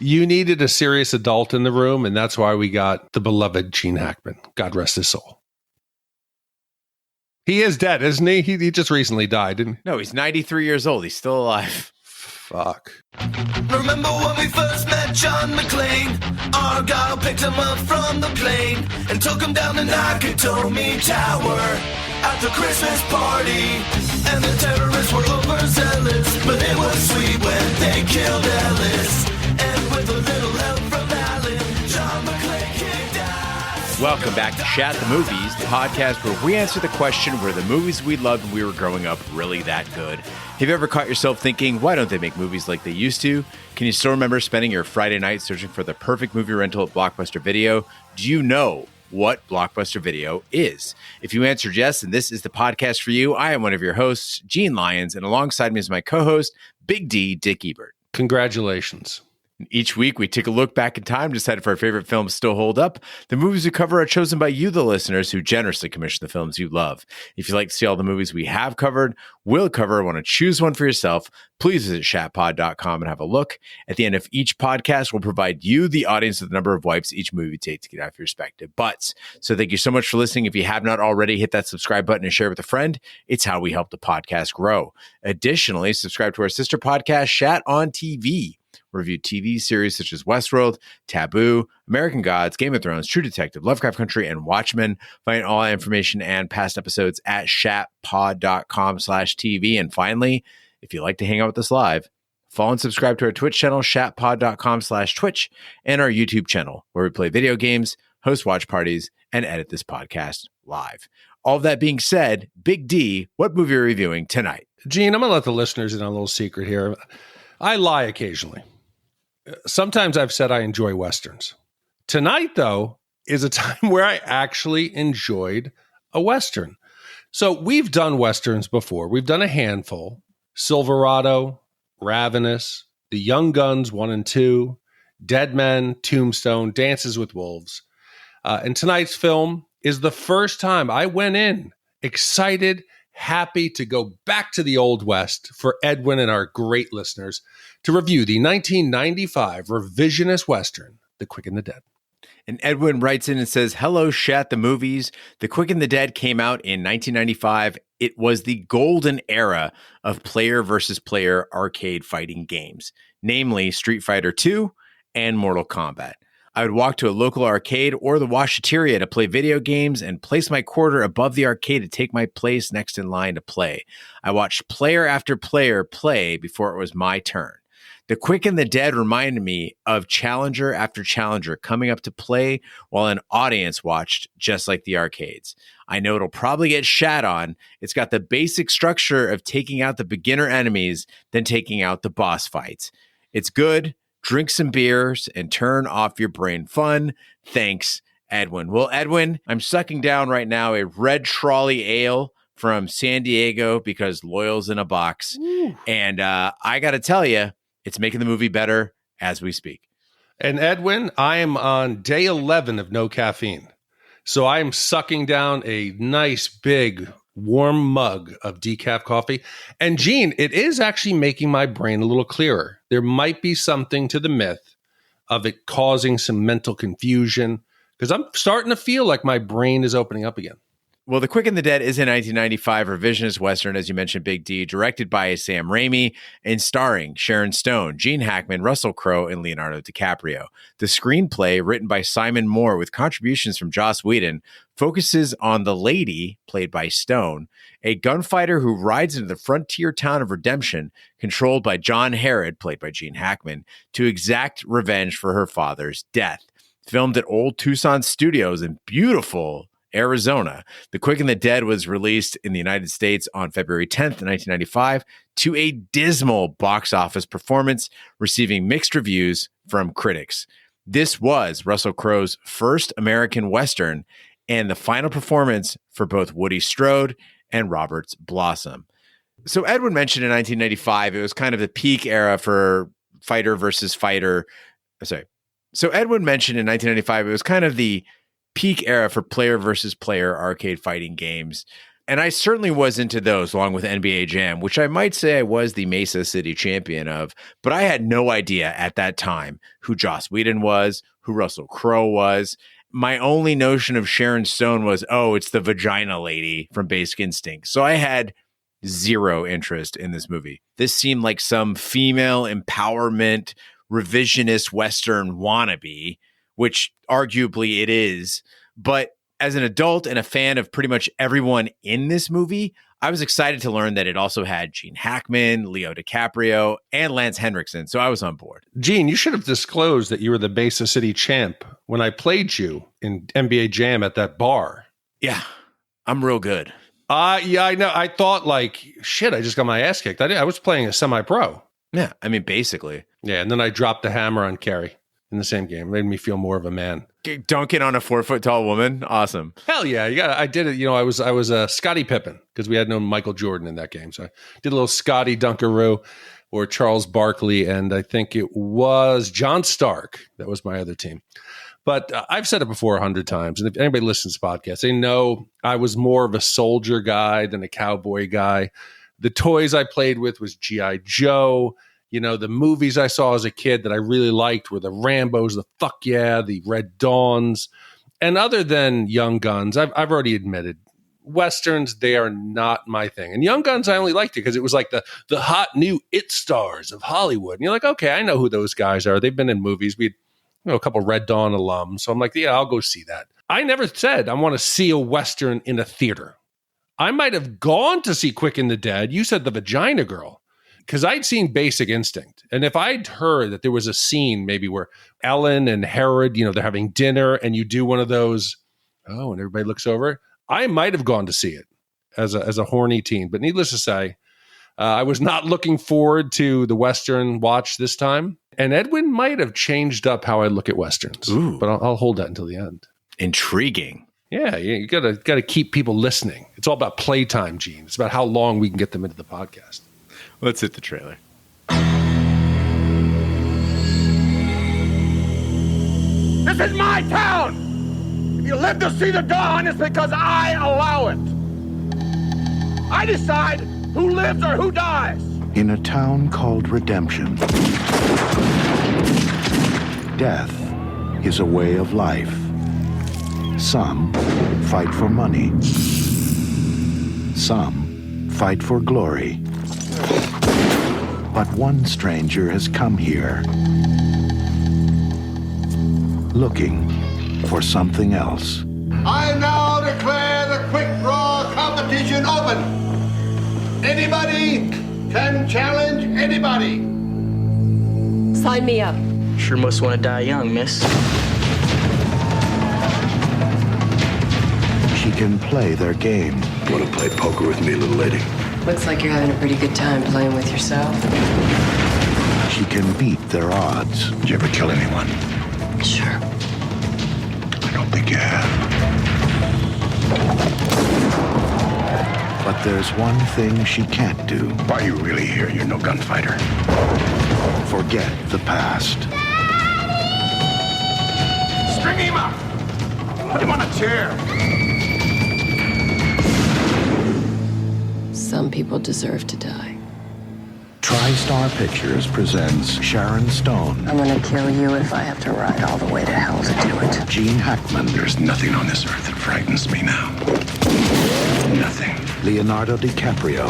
You needed a serious adult in the room, and that's why we got the beloved Gene Hackman. God rest his soul. He is dead, isn't he? He just recently died, didn't he? No, he's 93 years old. He's still alive. Fuck. Remember when we first met John McClane? Argyle picked him up from the plane and took him down the Nakatomi Tower at the Christmas party. And the terrorists were overzealous, but it was sweet when they killed Ellis. And with a little help from Alan, John McClane kicked ass. Welcome back to Shat the Movies, the podcast where we answer the question, were the movies we loved when we were growing up really that good? Have you ever caught yourself thinking, why don't they make movies like they used to? Can you still remember spending your Friday night searching for the perfect movie rental at Blockbuster Video? Do you know what Blockbuster Video is? If you answered yes, and this is the podcast for you, I am one of your hosts, Gene Lyons, and alongside me is my co-host, Big D, Dick Ebert. Congratulations. Each week, we take a look back in time to decide if our favorite films still hold up. The movies we cover are chosen by you, the listeners, who generously commission the films you love. If you'd like to see all the movies we have covered, will cover, want to choose one for yourself, please visit shatpod.com and have a look. At the end of each podcast, we'll provide you, the audience, with the number of wipes each movie takes to get off your respective butts. So thank you so much for listening. If you have not already, hit that subscribe button and share with a friend. It's how we help the podcast grow. Additionally, subscribe to our sister podcast, Shat on TV. Review TV series such as Westworld, Taboo, American Gods, Game of Thrones, True Detective, Lovecraft Country, and Watchmen. Find all our information and past episodes at shatpod.com/TV. And finally, if you'd like to hang out with us live, follow and subscribe to our Twitch channel, shatpod.com/Twitch, and our YouTube channel, where we play video games, host watch parties, and edit this podcast live. All of that being said, Big D, what movie are we reviewing tonight? Gene, I'm going to let the listeners in on a little secret here. I lie occasionally. Sometimes I've said I enjoy Westerns. Tonight, though, is a time where I actually enjoyed a Western. So we've done Westerns before. We've done a handful. Silverado, Ravenous, The Young Guns 1 and 2, Dead Men, Tombstone, Dances with Wolves. And tonight's film is the first time I went in excited, happy to go back to the Old West for Edwin and our great listeners to review the 1995 revisionist Western, The Quick and the Dead. And Edwin writes in and says, hello, Shat the Movies. The Quick and the Dead came out in 1995. It was the golden era of player versus player arcade fighting games, namely Street Fighter II and Mortal Kombat. I would walk to a local arcade or the washateria to play video games and place my quarter above the arcade to take my place next in line to play. I watched player after player play before it was my turn. The Quick and the Dead reminded me of challenger after challenger coming up to play while an audience watched, just like the arcades. I know it'll probably get shat on. It's got the basic structure of taking out the beginner enemies, then taking out the boss fights. It's good. Drink some beers and turn off your brain fun. Thanks, Edwin. Well, Edwin, I'm sucking down right now a Red Trolley ale from San Diego because Loyal's in a box. Ooh. And I got to tell you, it's making the movie better as we speak. And Edwin, I am on day 11 of no caffeine. So I am sucking down a nice big warm mug of decaf coffee. And Gene, it is actually making my brain a little clearer. There might be something to the myth of it causing some mental confusion because I'm starting to feel like my brain is opening up again. Well, The Quick and the Dead is a 1995 revisionist Western, as you mentioned, Big D, directed by Sam Raimi and starring Sharon Stone, Gene Hackman, Russell Crowe, and Leonardo DiCaprio. The screenplay, written by Simon Moore with contributions from Joss Whedon, focuses on the lady, played by Stone, a gunfighter who rides into the frontier town of Redemption, controlled by John Herod, played by Gene Hackman, to exact revenge for her father's death. Filmed at Old Tucson Studios in beautiful Arizona. The Quick and the Dead was released in the United States on February 10th, 1995, to a dismal box office performance, receiving mixed reviews from critics. This was Russell Crowe's first American Western and the final performance for both Woody Strode and Robert Blossom. So Edwin mentioned in 1995, it was kind of the peak era for fighter versus fighter. So Edwin mentioned in 1995, it was kind of the peak era for player versus player arcade fighting games. And I certainly was into those along with NBA Jam, which I might say I was the Mesa City champion of, but I had no idea at that time who Joss Whedon was, who Russell Crowe was. My only notion of Sharon Stone was, oh, it's the vagina lady from Basic Instinct. So I had zero interest in this movie. This seemed like some female empowerment, revisionist Western wannabe, which arguably it is. But as an adult and a fan of pretty much everyone in this movie, I was excited to learn that it also had Gene Hackman, Leo DiCaprio, and Lance Henriksen. So I was on board. Gene, you should have disclosed that you were the Mesa City champ when I played you in NBA Jam at that bar. Yeah, I'm real good. Yeah, I know. I thought like, shit, I just got my ass kicked. I was playing a semi-pro. Yeah, I mean, basically. Yeah, and then I dropped the hammer on Kerry in the same game. It made me feel more of a man. Dunking on a 4-foot-tall woman? Awesome. Hell yeah. I did it. I was Scottie Pippen because we had no Michael Jordan in that game. So I did a little Scottie Dunkaroo or Charles Barkley. And I think it was John Stark. That was my other team. But I've said it before 100 times. And if anybody listens to podcasts, they know I was more of a soldier guy than a cowboy guy. The toys I played with was G.I. Joe. The movies I saw as a kid that I really liked were the Rambos, the Fuck Yeah, the Red Dawns. And other than Young Guns, I've already admitted, Westerns, they are not my thing. And Young Guns, I only liked it because it was like the hot new it stars of Hollywood. And you're like, okay, I know who those guys are. They've been in movies. We had a couple Red Dawn alums. So I'm like, yeah, I'll go see that. I never said I want to see a Western in a theater. I might have gone to see Quick and the Dead. You said The Vagina Girl. Because I'd seen Basic Instinct. And if I'd heard that there was a scene maybe where Ellen and Herod, they're having dinner and you do one of those, and everybody looks over, I might have gone to see it as a horny teen. But needless to say, I was not looking forward to the Western watch this time. And Edwin might have changed up how I look at Westerns. Ooh. But I'll hold that until the end. Intriguing. Yeah, you gotta keep people listening. It's all about playtime, Gene. It's about how long we can get them into the podcast. Let's hit the trailer. This is my town! If you live to see the dawn, it's because I allow it. I decide who lives or who dies. In a town called Redemption, death is a way of life. Some fight for money. Some fight for glory. But one stranger has come here, looking for something else. I now declare the quick draw competition open. Anybody can challenge anybody. Sign me up. Sure must want to die young, miss. She can play their game. Want to play poker with me, little lady? Looks like you're having a pretty good time playing with yourself. She can beat their odds. Did you ever kill anyone? Sure. I don't think you have. But there's one thing she can't do. Why are you really here? You're no gunfighter. Forget the past. String him up. Put him on a chair. Some people deserve to die. TriStar Pictures presents Sharon Stone, I'm gonna kill you if I have to ride all the way to hell to do it. Gene Hackman, There's nothing on this earth that frightens me now. Nothing. Leonardo DiCaprio,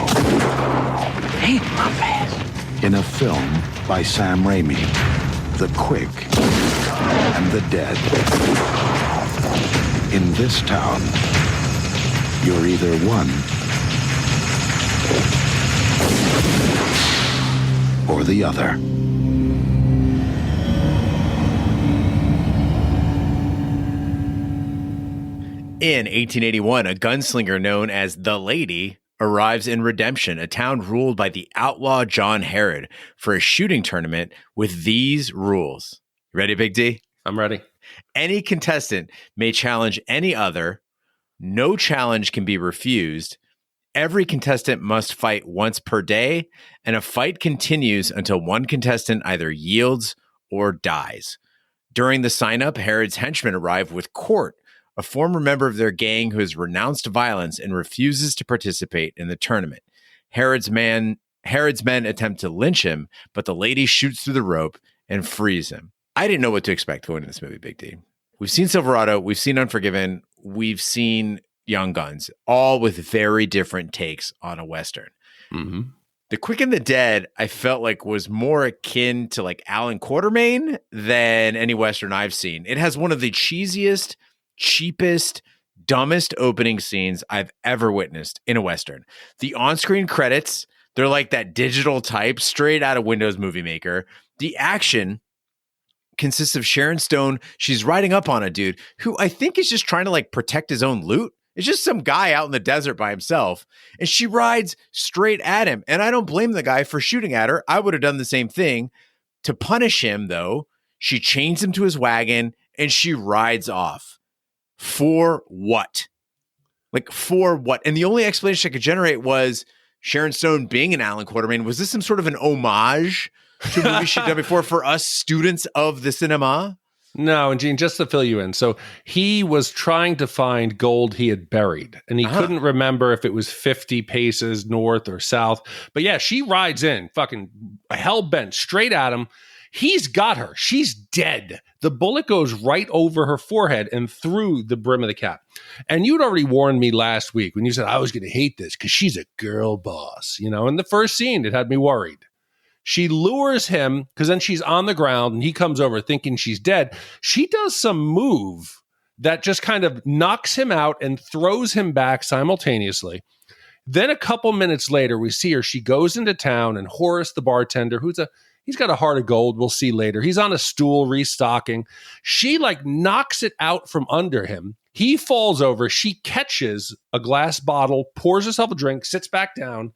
Hey, my face. in a film by Sam Raimi, The Quick and the Dead. In this town, you're either one or the other. In 1881, a gunslinger known as The Lady arrives in Redemption, a town ruled by the outlaw John Herod, for a shooting tournament with these rules. Ready, Big D? I'm ready. Any contestant may challenge any other. No challenge can be refused. Every contestant must fight once per day, and a fight continues until one contestant either yields or dies. During the sign-up, Herod's henchmen arrive with Court, a former member of their gang who has renounced violence and refuses to participate in the tournament. Herod's men attempt to lynch him, but the lady shoots through the rope and frees him. I didn't know what to expect going into this movie, Big D. We've seen Silverado, we've seen Unforgiven, we've seen Young Guns, all with very different takes on a Western. Mm-hmm. The Quick and the Dead, I felt like was more akin to like Alan Quartermain than any Western I've seen. It has one of the cheesiest, cheapest, dumbest opening scenes I've ever witnessed in a Western. The on-screen credits, they're like that digital type straight out of Windows Movie Maker. The action consists of Sharon Stone. She's riding up on a dude who I think is just trying to like protect his own loot. It's just some guy out in the desert by himself, and she rides straight at him. And I don't blame the guy for shooting at her. I would have done the same thing. To punish him, though, she chains him to his wagon and she rides off. For what? Like, for what? And the only explanation I could generate was Sharon Stone being an Alan Quartermain. Was this some sort of an homage to a movie she'd done before for us students of the cinema? No, and Gene, just to fill you in. So he was trying to find gold he had buried, and he couldn't remember if it was 50 paces north or south. But yeah, she rides in, fucking hell-bent, straight at him. He's got her. She's dead. The bullet goes right over her forehead and through the brim of the cap. And you'd already warned me last week when you said I was going to hate this because she's a girl boss. You know, in the first scene, it had me worried. She lures him because then she's on the ground and he comes over thinking she's dead. She does some move that just kind of knocks him out and throws him back simultaneously. Then a couple minutes later, we see her. She goes into town and Horace, the bartender, he's got a heart of gold. We'll see later. He's on a stool restocking. She like knocks it out from under him. He falls over. She catches a glass bottle, pours herself a drink, sits back down.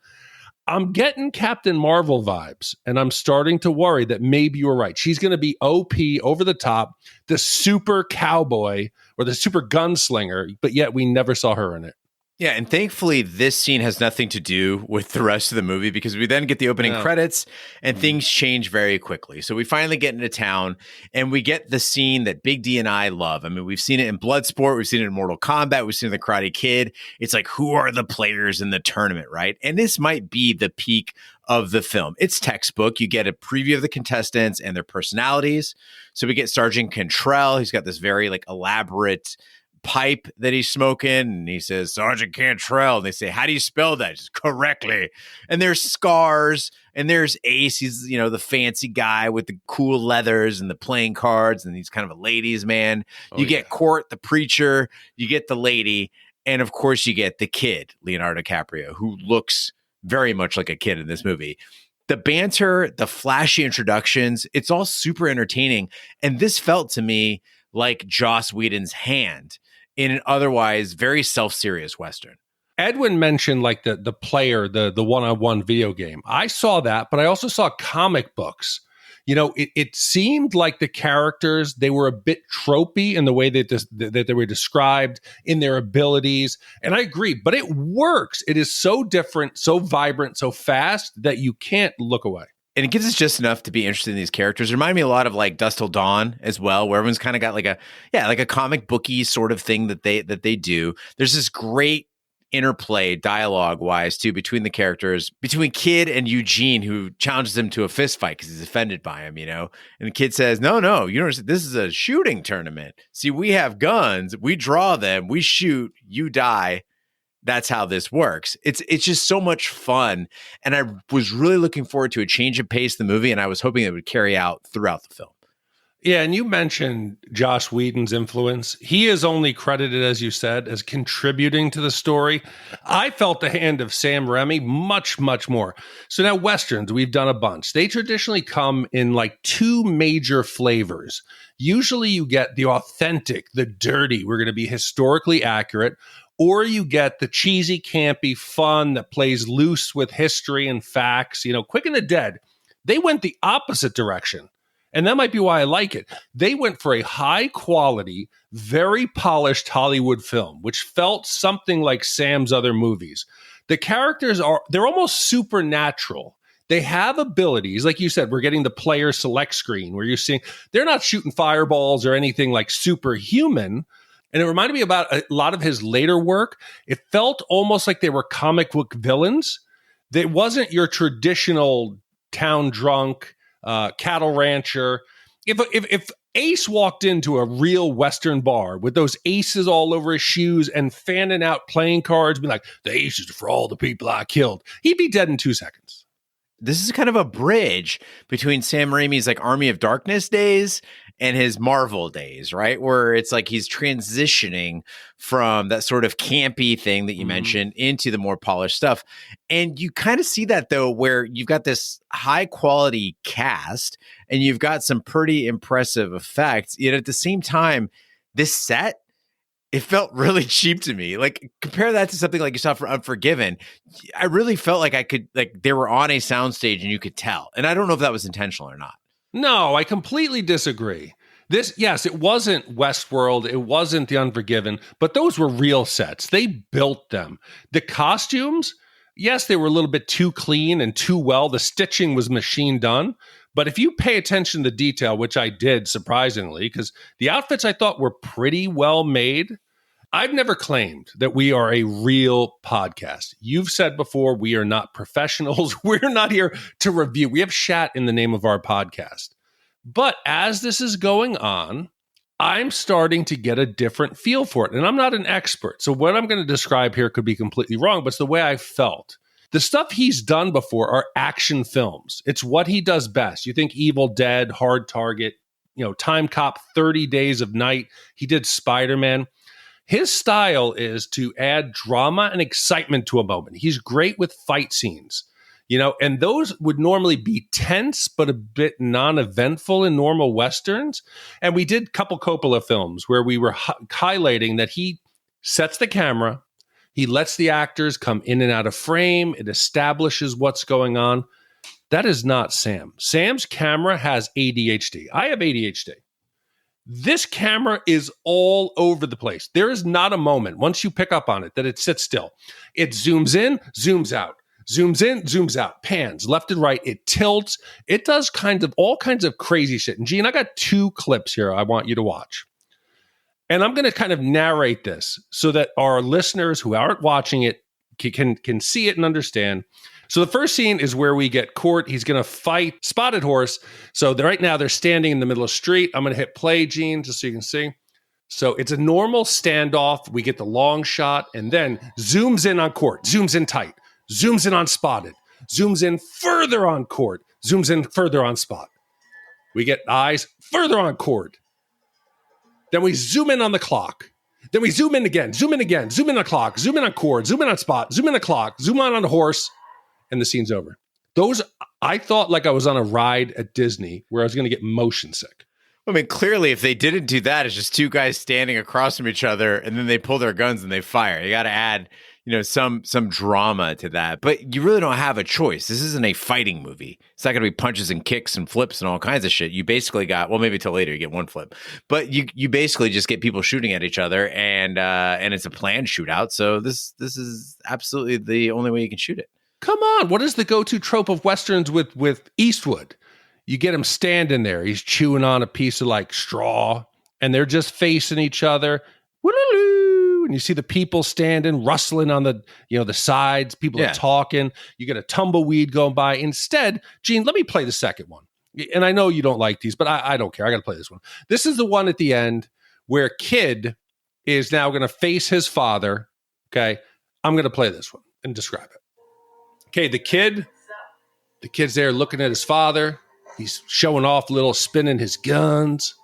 I'm getting Captain Marvel vibes, and I'm starting to worry that maybe you were right. She's going to be OP, over the top, the super cowboy or the super gunslinger, but yet we never saw her in it. Yeah, and thankfully this scene has nothing to do with the rest of the movie because we then get the opening credits and things change very quickly. So we finally get into town and we get the scene that Big D and I love. I mean, we've seen it in Bloodsport, we've seen it in Mortal Kombat, we've seen it in The Karate Kid. It's like, who are the players in the tournament, right? And this might be the peak of the film. It's textbook. You get a preview of the contestants and their personalities. So we get Sergeant Cantrell. He's got this very like elaborate pipe that he's smoking, and he says Sergeant Cantrell, and they say, how do you spell that? Just correctly. And there's Scars, and there's Ace. He's, you know, the fancy guy with the cool leathers and the playing cards, and he's kind of a ladies man. You get Court, the preacher, you get the lady, and of course you get the kid, Leonardo DiCaprio, who looks very much like a kid in this movie. The banter, the flashy introductions, it's all super entertaining, and this felt to me like Joss Whedon's hand in an otherwise very self-serious Western. Edwin mentioned like the player, the one-on-one video game. I saw that, but I also saw comic books. You know, it seemed like the characters, they were a bit tropey in the way that they were described, in their abilities. And I agree, but it works. It is so different, so vibrant, so fast that you can't look away. And it gives us just enough to be interested in these characters. It reminded me a lot of like Dusk Till Dawn as well, where everyone's kind of got like a comic booky sort of thing that they do. There's this great interplay dialogue wise too between the characters, between Kid and Eugene, who challenges him to a fist fight because he's offended by him, you know. And the kid says, no, you know, this is a shooting tournament. See, we have guns, we draw them, we shoot, you die. That's how this works. It's just so much fun. And I was really looking forward to a change of pace in the movie, and I was hoping it would carry out throughout the film. Yeah, and you mentioned Joss Whedon's influence. He is only credited, as you said, as contributing to the story. I felt the hand of Sam Raimi much, much more. So now Westerns, we've done a bunch. They traditionally come in like two major flavors. Usually you get the authentic, the dirty, we're going to be historically accurate, or you get the cheesy, campy fun that plays loose with history and facts. You know, Quick and the Dead, they went the opposite direction. And that might be why I like it. They went for a high quality, very polished Hollywood film, which felt something like Sam's other movies. The characters they're almost supernatural. They have abilities. Like you said, we're getting the player select screen where you're seeing, they're not shooting fireballs or anything like superhuman. And it reminded me about a lot of his later work. It felt almost like they were comic book villains. It wasn't your traditional town drunk, cattle rancher. If Ace walked into a real Western bar with those aces all over his shoes and fanning out playing cards, be like, the aces are for all the people I killed, he'd be dead in 2 seconds. This is kind of a bridge between Sam Raimi's like Army of Darkness days and his Marvel days, right? Where it's like he's transitioning from that sort of campy thing that you mentioned into the more polished stuff. And you kind of see that though, where you've got this high quality cast and you've got some pretty impressive effects. Yet at the same time, this set, it felt really cheap to me. Like compare that to something like you saw for Unforgiven. I really felt like I could, like they were on a soundstage and you could tell. And I don't know if that was intentional or not. No, I completely disagree. Yes, it wasn't Westworld. It wasn't The Unforgiven, but those were real sets. They built them. The costumes, yes, they were a little bit too clean and too well. The stitching was machine done. But if you pay attention to detail, which I did surprisingly, because the outfits I thought were pretty well made. I've never claimed that we are a real podcast. You've said before, we are not professionals. We're not here to review. We have Shat in the name of our podcast. But as this is going on, I'm starting to get a different feel for it. And I'm not an expert. So what I'm going to describe here could be completely wrong, but it's the way I felt. The stuff he's done before are action films. It's what he does best. You think Evil Dead, Hard Target, Time Cop, 30 Days of Night. He did Spider-Man. His style is to add drama and excitement to a moment. He's great with fight scenes, and those would normally be tense, but a bit non-eventful in normal Westerns. And we did a couple Coppola films where we were highlighting that he sets the camera, he lets the actors come in and out of frame, it establishes what's going on. That is not Sam. Sam's camera has ADHD. I have ADHD. This camera is all over the place. There is not a moment, once you pick up on it, that it sits still. It zooms in, zooms out, zooms in, zooms out, pans left and right. It tilts. It does all kinds of crazy shit. And Gene, I got 2 clips here I want you to watch. And I'm going to kind of narrate this so that our listeners who aren't watching it can see it and understand. So the first scene is where we get Court. He's going to fight Spotted Horse. So right now they're standing in the middle of the street. I'm going to hit play, Gene, just so you can see. So it's a normal standoff. We get the long shot and then zooms in on Court, zooms in tight, zooms in on Spotted, zooms in further on Court, zooms in further on Spot. We get eyes further on Court. Then we zoom in on the clock. Then we zoom in again, zoom in on the clock, zoom in on Court, zoom in on Spot, zoom in on the clock, zoom on the horse. And the scene's over. Those, I thought like I was on a ride at Disney where I was going to get motion sick. I mean, clearly, if they didn't do that, it's just 2 guys standing across from each other, and then they pull their guns and they fire. You got to add, some drama to that. But you really don't have a choice. This isn't a fighting movie. It's not going to be punches and kicks and flips and all kinds of shit. You basically got, well, maybe till later you get 1 flip, but you basically just get people shooting at each other, and it's a planned shootout. So this is absolutely the only way you can shoot it. Come on, what is the go-to trope of Westerns with Eastwood? You get him standing there. He's chewing on a piece of like straw, and they're just facing each other. Woo-loo-loo. And you see the people standing, rustling on the sides. People are talking. You get a tumbleweed going by. Instead, Gene, let me play the second one. And I know you don't like these, but I don't care. I got to play this one. This is the one at the end where Kid is now going to face his father. Okay, I'm going to play this one and describe it. Okay, the kid's there looking at his father. He's showing off a little, spinning his guns.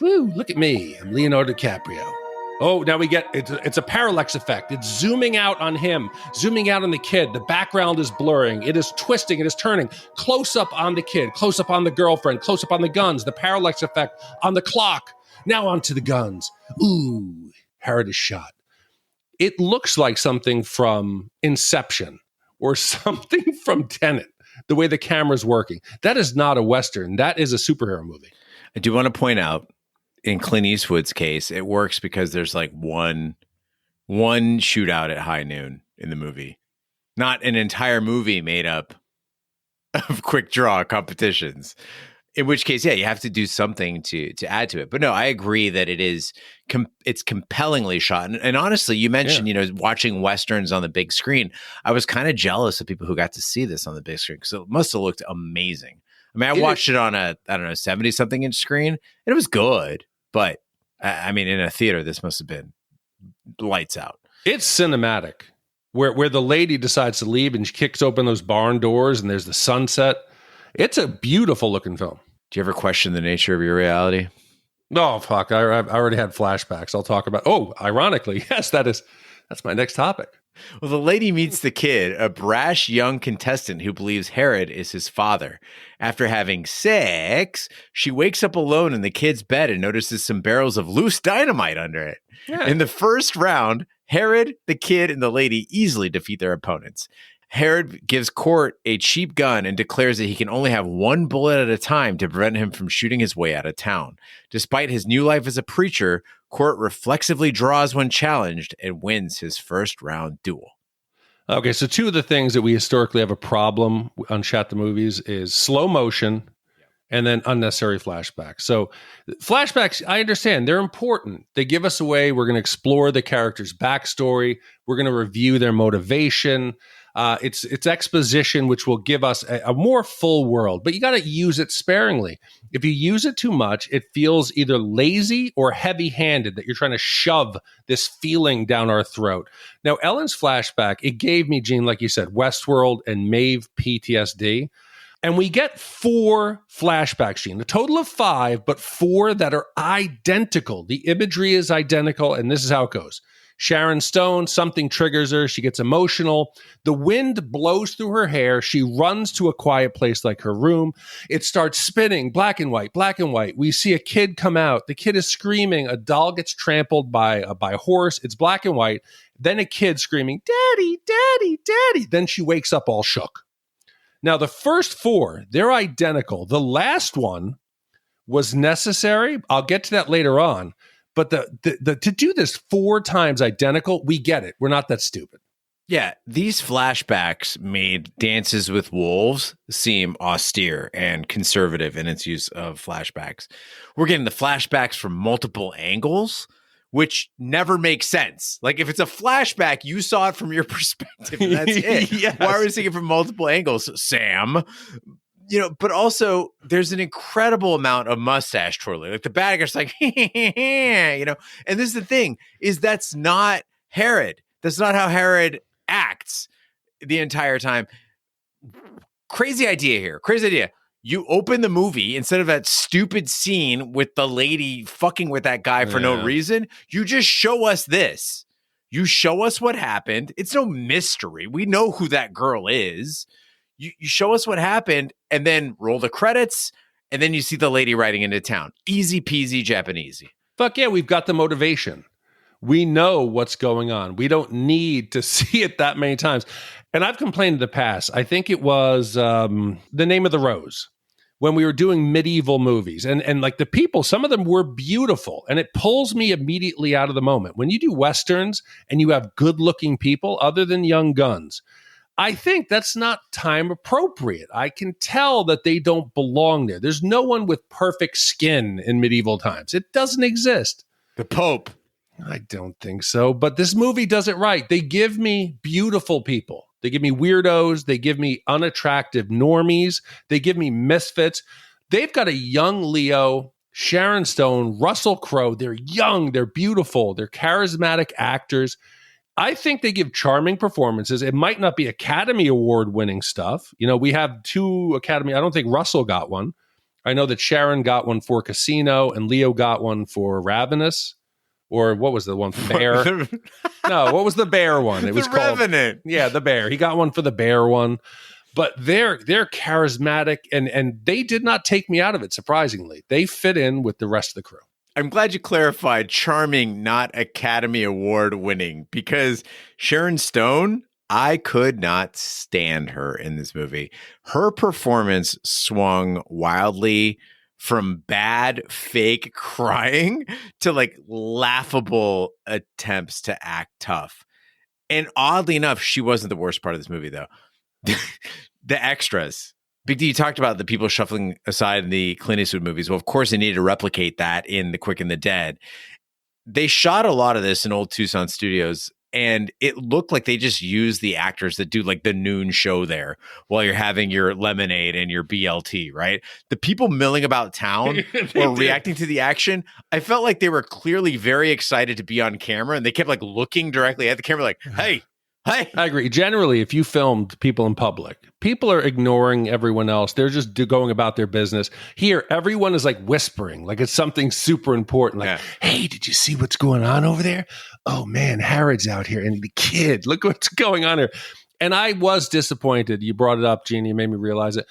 Woo, look at me. I'm Leonardo DiCaprio. Oh, now we get, it's a parallax effect. It's zooming out on him, zooming out on the kid. The background is blurring. It is twisting. It is turning. Close up on the kid, close up on the girlfriend, close up on the guns, the parallax effect on the clock. Now onto the guns. Ooh, Harrod is shot. It looks like something from Inception. Or something from Tenet, the way the camera's working. That is not a Western. That is a superhero movie. I do want to point out, in Clint Eastwood's case, it works because there's like one shootout at high noon in the movie. Not an entire movie made up of quick draw competitions. In which case, yeah, you have to do something to add to it. But no, I agree that it is it's compellingly shot. And honestly, you mentioned, watching Westerns on the big screen. I was kind of jealous of people who got to see this on the big screen because it must have looked amazing. I mean, I watched it on a, 70-something inch screen, and it was good. But, I mean, in a theater, this must have been lights out. It's cinematic, where the lady decides to leave and she kicks open those barn doors and there's the sunset. It's a beautiful looking film. Do you ever question the nature of your reality? Oh, fuck. I already had flashbacks. I'll talk about. Oh, ironically, yes, that's my next topic. Well, the lady meets the kid, a brash young contestant who believes Herod is his father. After having sex, she wakes up alone in the kid's bed and notices some barrels of loose dynamite under it. Yeah. In the first round, Herod, the kid, and the lady easily defeat their opponents. Herod gives Court a cheap gun and declares that he can only have one bullet at a time to prevent him from shooting his way out of town. Despite his new life as a preacher, Court reflexively draws when challenged and wins his first round duel. Okay, so two of the things that we historically have a problem on Shat the Movies is slow motion and then unnecessary flashbacks. So flashbacks, I understand, they're important. They give us a way. We're going to explore the character's backstory. We're going to review their motivation. It's exposition, which will give us a more full world, but you got to use it sparingly. If you use it too much, it feels either lazy or heavy-handed, that you're trying to shove this feeling down our throat. Now, Ellen's flashback, it gave me, Gene, like you said, Westworld and Maeve PTSD. And we get 4 flashbacks, Gene, a total of 5, but 4 that are identical. The imagery is identical, and this is how it goes. Sharon Stone, something triggers her. She gets emotional. The wind blows through her hair. She runs to a quiet place like her room. It starts spinning, black and white, black and white. We see a kid come out. The kid is screaming. A doll gets trampled by a horse. It's black and white. Then a kid screaming, "Daddy, Daddy, Daddy." Then she wakes up all shook. Now, the first 4, they're identical. The last one was necessary. I'll get to that later on. But the to do this 4 times identical, we get it. We're not that stupid. Yeah, these flashbacks made Dances with Wolves seem austere and conservative in its use of flashbacks. We're getting the flashbacks from multiple angles, which never makes sense. Like, if it's a flashback, you saw it from your perspective, and that's it. Yes. Why are we seeing it from multiple angles, Sam? But also there's an incredible amount of mustache twirling. Like, the bad guy's like, and this is the thing, is that's not Herod. That's not how Herod acts the entire time. Crazy idea here. Crazy idea. You open the movie, instead of that stupid scene with the lady fucking with that guy for no reason, you just show us this. You show us what happened. It's no mystery. We know who that girl is. You show us what happened, and then roll the credits, and then you see the lady riding into town. Easy peasy Japanesey. Fuck yeah, we've got the motivation. We know what's going on. We don't need to see it that many times. And I've complained in the past. I think it was The Name of the Rose, when we were doing medieval movies. And like, the people, some of them were beautiful, and it pulls me immediately out of the moment. When you do Westerns and you have good-looking people other than young guns, I think that's not time appropriate. I can tell that they don't belong there. There's no one with perfect skin in medieval times. It doesn't exist. The Pope. I don't think so. But this movie does it right. They give me beautiful people. They give me weirdos. They give me unattractive normies. They give me misfits. They've got a young Leo, Sharon Stone, Russell Crowe. They're young. They're beautiful. They're charismatic actors. I think they give charming performances. It might not be Academy Award winning stuff. We have 2 Academy. I don't think Russell got one. I know that Sharon got one for Casino and Leo got one for Ravenous. Or what was the one for Bear? No, what was the Bear one? It was called Revenant. Yeah, the Bear. He got one for the Bear one. But they're charismatic, and they did not take me out of it, surprisingly. They fit in with the rest of the crew. I'm glad you clarified charming, not Academy Award winning, because Sharon Stone, I could not stand her in this movie. Her performance swung wildly from bad fake crying to like laughable attempts to act tough. And oddly enough, she wasn't the worst part of this movie, though. The extras, Big D, you talked about the people shuffling aside in the Clint Eastwood movies. Well, of course, they needed to replicate that in The Quick and the Dead. They shot a lot of this in old Tucson studios, and it looked like they just used the actors that do like the noon show there while you're having your lemonade and your BLT, right? The people milling about town or reacting to the action, I felt like they were clearly very excited to be on camera, and they kept like looking directly at the camera like, hey. I agree. Generally, if you filmed people in public, people are ignoring everyone else. They're just going about their business. Here, everyone is like whispering, like it's something super important. Like, hey, did you see what's going on over there? Oh, man, Harrod's out here. And the kid, look what's going on here. And I was disappointed. You brought it up, Jeannie. You made me realize it.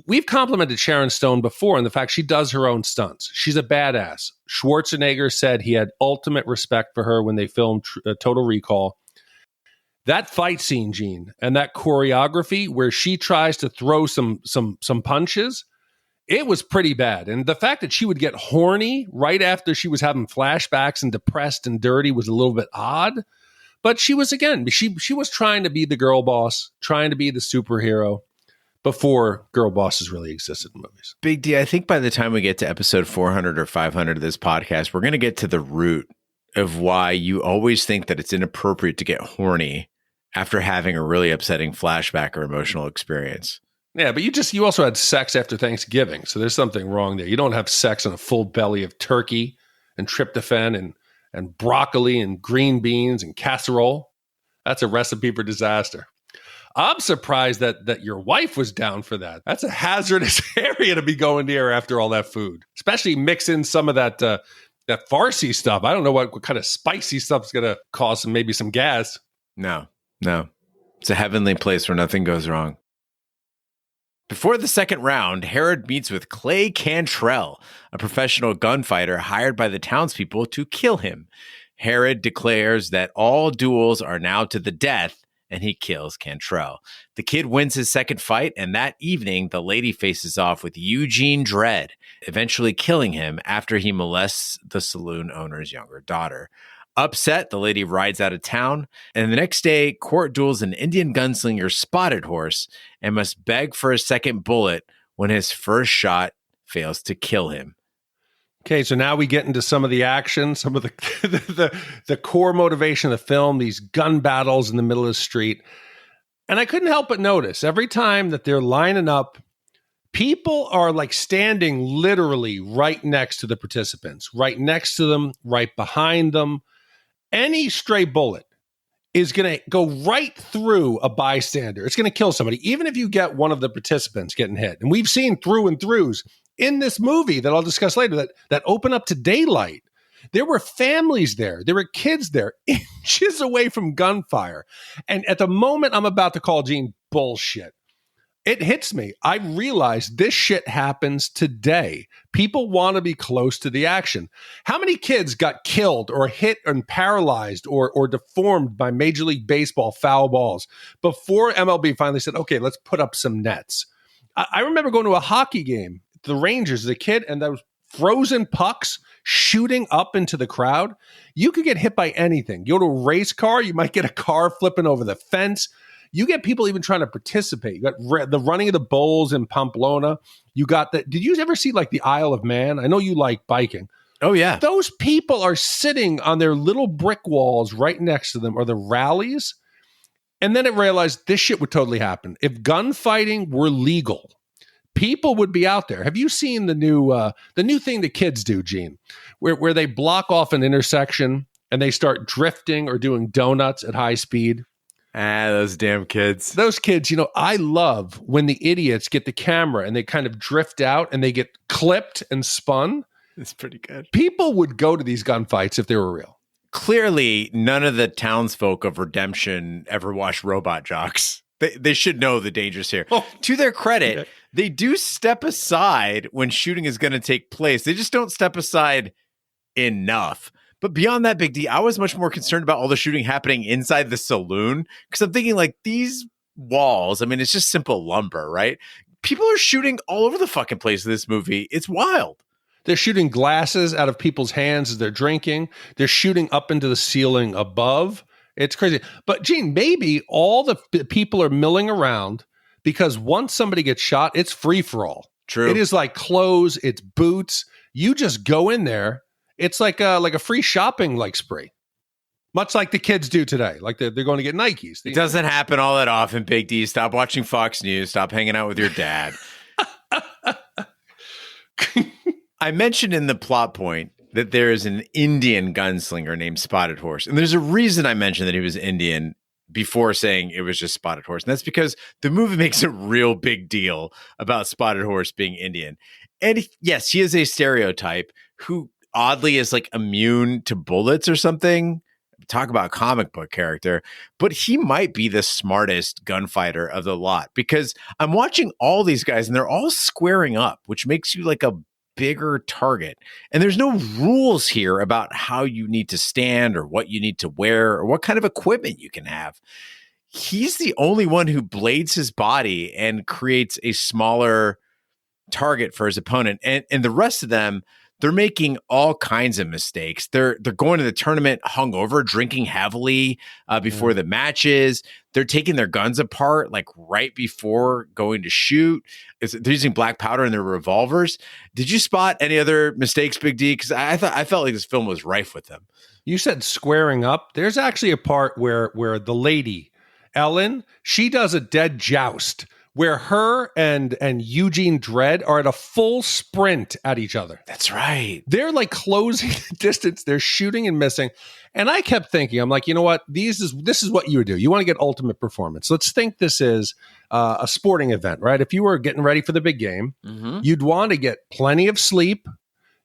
We've complimented Sharon Stone before on the fact she does her own stunts. She's a badass. Schwarzenegger said he had ultimate respect for her when they filmed Total Recall. That fight scene, Gene, and that choreography where she tries to throw some punches, it was pretty bad. And the fact that she would get horny right after she was having flashbacks and depressed and dirty was a little bit odd. But she was, again, she was trying to be the girl boss, trying to be the superhero before girl bosses really existed in movies. Big D, I think by the time we get to episode 400 or 500 of this podcast, we're going to get to the root of why you always think that it's inappropriate to get horny after having a really upsetting flashback or emotional experience. Yeah, but you also had sex after Thanksgiving, so there's something wrong there. You don't have sex on a full belly of turkey and tryptophan and broccoli and green beans and casserole. That's a recipe for disaster. I'm surprised that your wife was down for that. That's a hazardous area to be going near after all that food, especially mix in some of that Farsi stuff. I don't know what kind of spicy stuff's going to cause maybe some gas. No. It's a heavenly place where nothing goes wrong. Before the second round, Harrod meets with Clay Cantrell, a professional gunfighter hired by the townspeople to kill him. Harrod declares that all duels are now to the death, and he kills Cantrell. The kid wins his second fight, and that evening, the lady faces off with Eugene Dredd, eventually killing him after he molests the saloon owner's younger daughter. Upset, the lady rides out of town, and the next day, Court duels an Indian gunslinger Spotted Horse and must beg for a second bullet when his first shot fails to kill him. Okay, so now we get into some of the action, some of the core motivation of the film, these gun battles in the middle of the street. And I couldn't help but notice every time that they're lining up, people are like standing literally right next to the participants, right next to them, right behind them. Any stray bullet is going to go right through a bystander. It's going to kill somebody, even if you get one of the participants getting hit. And we've seen through and throughs in this movie that I'll discuss later that open up to daylight. There were families there. There were kids there, inches away from gunfire. And at the moment I'm about to call Gene bullshit, it hits me. I realize this shit happens today. People want to be close to the action. How many kids got killed or hit and paralyzed or deformed by Major League Baseball foul balls before MLB finally said, okay, let's put up some nets? I remember going to a hockey game, the Rangers as a kid, and those frozen pucks shooting up into the crowd. You could get hit by anything. You go to a race car, you might get a car flipping over the fence. You get people even trying to participate. You got the running of the bulls in Pamplona. You got that. Did you ever see like the Isle of Man? I know you like biking. Oh, yeah. Those people are sitting on their little brick walls right next to them, or the rallies. And then it realized this shit would totally happen. If gunfighting were legal, people would be out there. Have you seen the new thing the kids do, Gene, where they block off an intersection and they start drifting or doing donuts at high speed? Those damn kids. Those kids, I love when the idiots get the camera and they kind of drift out and they get clipped and spun. It's pretty good. People would go to these gunfights if they were real. Clearly, none of the townsfolk of Redemption ever watched Robot Jocks. They should know the dangers here. Oh. To their credit, they do step aside when shooting is going to take place. They just don't step aside enough. But beyond that, Big D, I was much more concerned about all the shooting happening inside the saloon, because I'm thinking like these walls, I mean, it's just simple lumber, right? People are shooting all over the fucking place in this movie. It's wild. They're shooting glasses out of people's hands as they're drinking. They're shooting up into the ceiling above. It's crazy. But Gene, maybe all the people are milling around. because once somebody gets shot, it's free for all. True. It is like clothes, it's boots. You just go in there. It's like a free shopping like spree. Much like the kids do today. Like they're going to get Nikes. It doesn't happen all that often, Big D. Stop watching Fox News. Stop hanging out with your dad. I mentioned in the plot point that there is an Indian gunslinger named Spotted Horse. And there's a reason I mentioned that he was Indian before saying it was just Spotted Horse. And that's because the movie makes a real big deal about Spotted Horse being Indian. And yes, he is a stereotype who oddly is like immune to bullets or something. Talk about comic book character, but he might be the smartest gunfighter of the lot, because I'm watching all these guys and they're all squaring up, which makes you like a bigger target. And there's no rules here about how you need to stand or what you need to wear or what kind of equipment you can have. He's the only one who blades his body and creates a smaller target for his opponent. And the rest of them, they're making all kinds of mistakes. They're going to the tournament hungover, drinking heavily before the matches. They're taking their guns apart like right before going to shoot. They're using black powder in their revolvers. Did you spot any other mistakes, Big D? Because I felt like this film was rife with them. You said squaring up. There's actually a part where the lady, Ellen, she does a dead joust where her and Eugene Dredd are at a full sprint at each other. That's right. They're like closing the distance. They're shooting and missing. And I kept thinking, I'm like, you know what? This is what you would do. You want to get ultimate performance. Let's think this is a sporting event, right? If you were getting ready for the big game, you'd want to get plenty of sleep.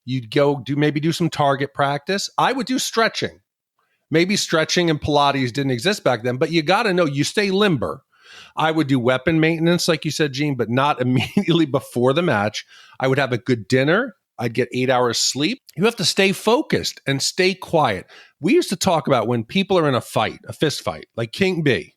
You'd go do some target practice. I would do stretching. Maybe stretching and Pilates didn't exist back then, but you got to know you stay limber. I would do weapon maintenance, like you said, Gene, but not immediately before the match. I would have a good dinner. I'd get 8 hours sleep. You have to stay focused and stay quiet. We used to talk about when people are in a fight, a fist fight, like King B,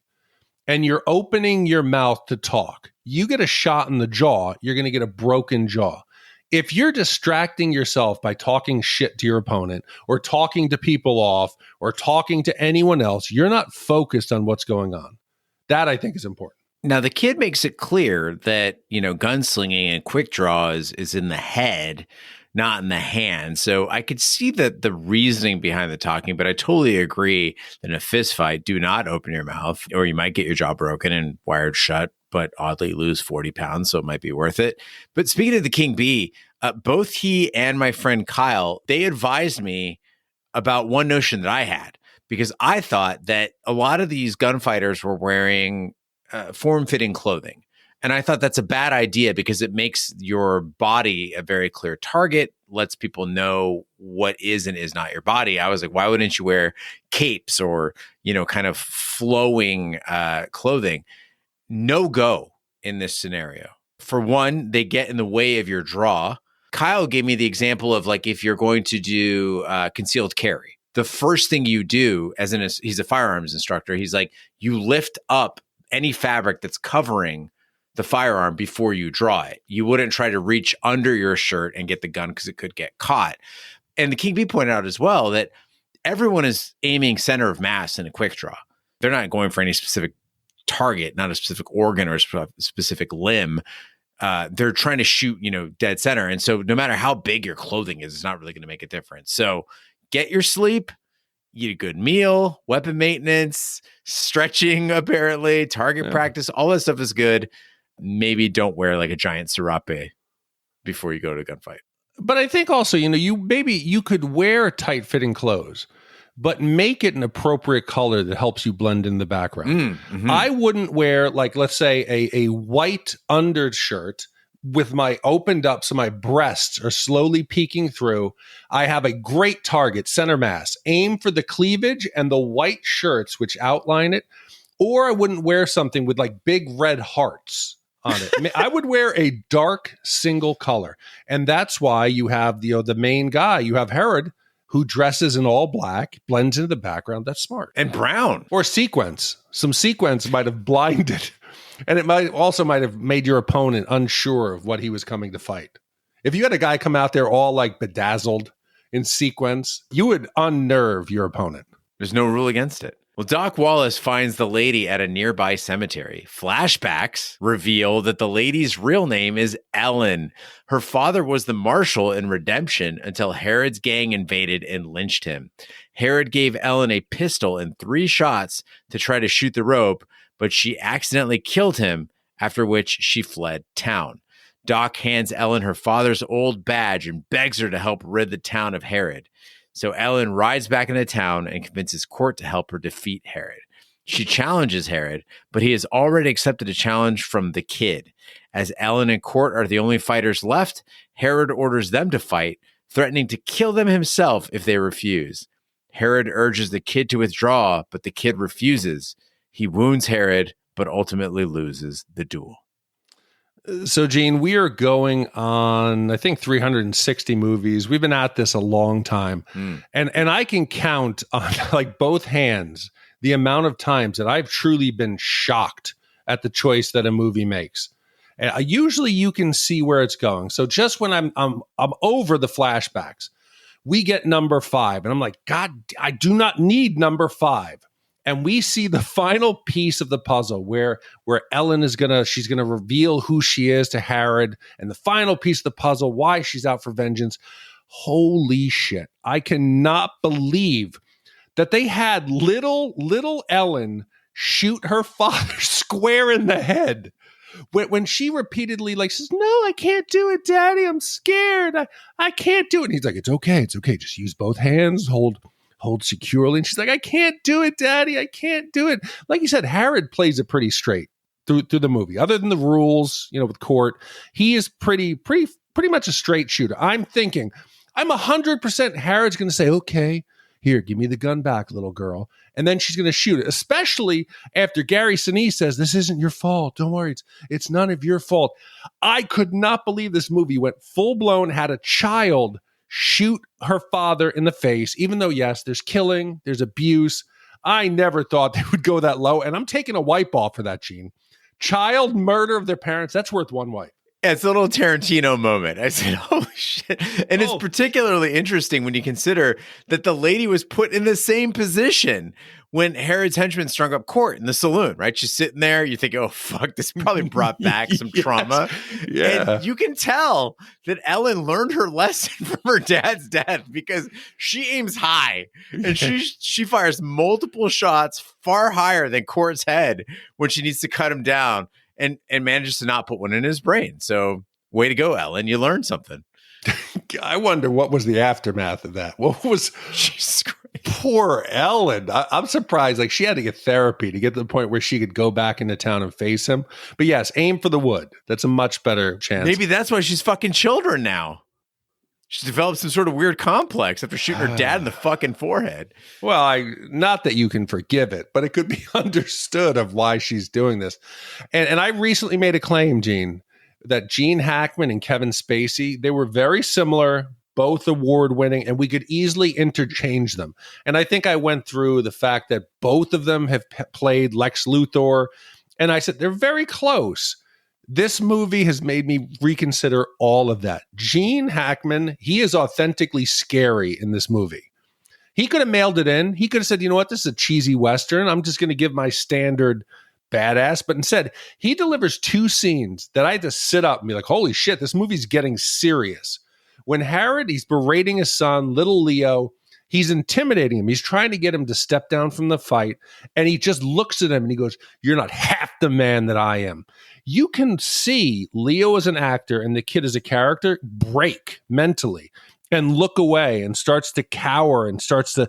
and you're opening your mouth to talk. You get a shot in the jaw, you're going to get a broken jaw. If you're distracting yourself by talking shit to your opponent or talking to people off or talking to anyone else, you're not focused on what's going on. That I think is important. Now, the kid makes it clear that, gunslinging and quick draw is in the head, not in the hand. So I could see the reasoning behind the talking, but I totally agree that in a fist fight, do not open your mouth or you might get your jaw broken and wired shut, but oddly lose 40 pounds. So it might be worth it. But speaking of the King Bee, both he and my friend Kyle, they advised me about one notion that I had, because I thought that a lot of these gunfighters were wearing form-fitting clothing. And I thought that's a bad idea because it makes your body a very clear target, lets people know what is and is not your body. I was like, why wouldn't you wear capes or, kind of flowing clothing? No go in this scenario. For one, they get in the way of your draw. Kyle gave me the example of like if you're going to do concealed carry. The first thing you do, he's a firearms instructor, he's like, you lift up any fabric that's covering the firearm before you draw it. You wouldn't try to reach under your shirt and get the gun because it could get caught. And the King Bee pointed out as well that everyone is aiming center of mass in a quick draw. They're not going for any specific target, not a specific organ or a specific limb. They're trying to shoot, dead center. And so no matter how big your clothing is, it's not really going to make a difference. So get your sleep, eat a good meal, weapon maintenance, stretching, apparently, target practice, all that stuff is good. Maybe don't wear like a giant serape before you go to a gunfight. But I think also, you could wear tight fitting clothes, but make it an appropriate color that helps you blend in the background. I wouldn't wear, like, let's say a white undershirt with my opened up so my breasts are slowly peeking through. I have a great target, center mass. Aim for the cleavage and the white shirts which outline it. Or I wouldn't wear something with like big red hearts on it. I would wear a dark single color. And that's why you have the main guy. You have Herod, who dresses in all black, blends into the background. That's smart. And brown. Or sequence. Some sequence might have blinded. And it might have made your opponent unsure of what he was coming to fight. If you had a guy come out there all like bedazzled in sequence, you would unnerve your opponent. There's no rule against it. Well, Doc Wallace finds the lady at a nearby cemetery. Flashbacks reveal that the lady's real name is Ellen. Her father was the marshal in Redemption until Herod's gang invaded and lynched him. Herod gave Ellen a pistol and 3 shots to try to shoot the rope, but she accidentally killed him, after which she fled town. Doc hands Ellen her father's old badge and begs her to help rid the town of Herod. So Ellen rides back into town and convinces Court to help her defeat Herod. She challenges Herod, but he has already accepted a challenge from the kid. As Ellen and Court are the only fighters left, Herod orders them to fight, threatening to kill them himself if they refuse. Herod urges the kid to withdraw, but the kid refuses. He wounds Herod, but ultimately loses the duel. So, Gene, we are going on, I think, 360 movies. We've been at this a long time. And I can count on like both hands the amount of times that I've truly been shocked at the choice that a movie makes. And usually you can see where it's going. So just when I'm over the flashbacks, we get number 5. And I'm like, God, I do not need number 5. And we see the final piece of the puzzle where Ellen is she's gonna reveal who she is to Herod, and the final piece of the puzzle, why she's out for vengeance. Holy shit. I cannot believe that they had little Ellen shoot her father square in the head. When she repeatedly says, no, I can't do it, Daddy. I'm scared. I can't do it. And he's like, it's okay. Just use both hands, hold securely. And she's like, I can't do it, Daddy. I can't do it. Like you said, Herod plays it pretty straight through the movie. Other than the rules, with Court, he is pretty much a straight shooter. I'm 100% Herod's going to say, okay, here, give me the gun back, little girl. And then she's going to shoot it, especially after Gary Sinise says, this isn't your fault. Don't worry. It's none of your fault. I could not believe this movie went full blown, had a child shoot her father in the face, even though, yes, there's killing, there's abuse. I never thought they would go that low. And I'm taking a wipe off for that, Gene. Child murder of their parents, that's worth one wipe. It's a little Tarantino moment. I said, holy shit. And it's particularly interesting when you consider that the lady was put in the same position when Herod's henchman strung up Court in the saloon, right? She's sitting there. You think, oh, fuck, this probably brought back some trauma. Yeah. And you can tell that Ellen learned her lesson from her dad's death because she aims high and she fires multiple shots far higher than Court's head when she needs to cut him down. And manages to not put one in his brain. So way to go, Ellen. You learned something. I wonder what was the aftermath of that. What was poor Ellen? I'm surprised. She had to get therapy to get to the point where she could go back into town and face him. But yes, aim for the wood. That's a much better chance. Maybe that's why she's fucking children now. She developed some sort of weird complex after shooting her dad in the fucking forehead. Well, not that you can forgive it, but it could be understood of why she's doing this. And I recently made a claim, Gene, that Gene Hackman and Kevin Spacey, they were very similar, both award-winning, and we could easily interchange them. And I think I went through the fact that both of them have played Lex Luthor, and I said they're very close. This movie has made me reconsider all of that. Gene Hackman, he is authentically scary in this movie. He could have mailed it in. He could have said, you know what, this is a cheesy Western. I'm just going to give my standard badass. But instead, he delivers 2 scenes that I had to sit up and be like, holy shit, this movie's getting serious. When Herod, he's berating his son, little Leo, he's intimidating him. He's trying to get him to step down from the fight. And he just looks at him and he goes, you're not half the man that I am. You can see Leo as an actor and the kid as a character break mentally and look away and starts to cower and starts to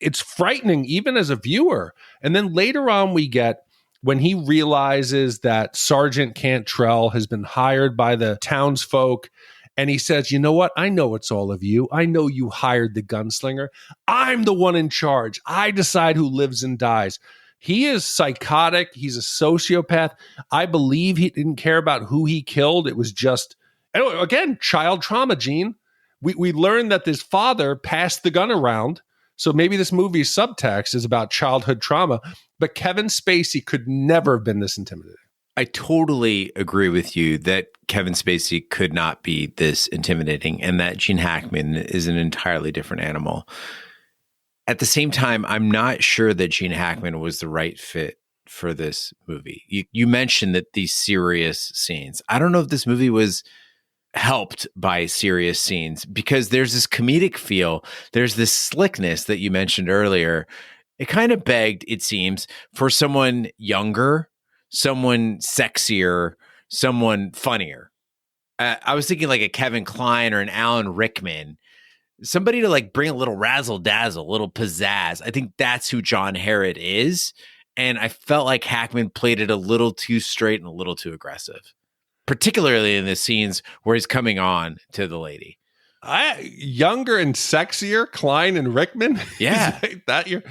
it's frightening even as a viewer. And then later on we get when he realizes that Sergeant Cantrell has been hired by the townsfolk. And he says, you know what? I know it's all of you. I know you hired the gunslinger. I'm the one in charge. I decide who lives and dies. He is psychotic. He's a sociopath. I believe he didn't care about who he killed. It was just, again, child trauma, Gene. We learned that his father passed the gun around. So maybe this movie's subtext is about childhood trauma. But Kevin Spacey could never have been this intimidating. I totally agree with you that Kevin Spacey could not be this intimidating and that Gene Hackman is an entirely different animal. At the same time, I'm not sure that Gene Hackman was the right fit for this movie. You mentioned that these serious scenes. I don't know if this movie was helped by serious scenes because there's this comedic feel. There's this slickness that you mentioned earlier. It kind of begged, it seems, for someone younger, someone sexier, someone funnier. I was thinking like a Kevin Kline or an Alan Rickman, somebody to like bring a little razzle dazzle, a little pizzazz. I think that's who John Herod is. And I felt like Hackman played it a little too straight and a little too aggressive, particularly in the scenes where he's coming on to the lady. Younger and sexier, Kline and Rickman? Yeah. That year?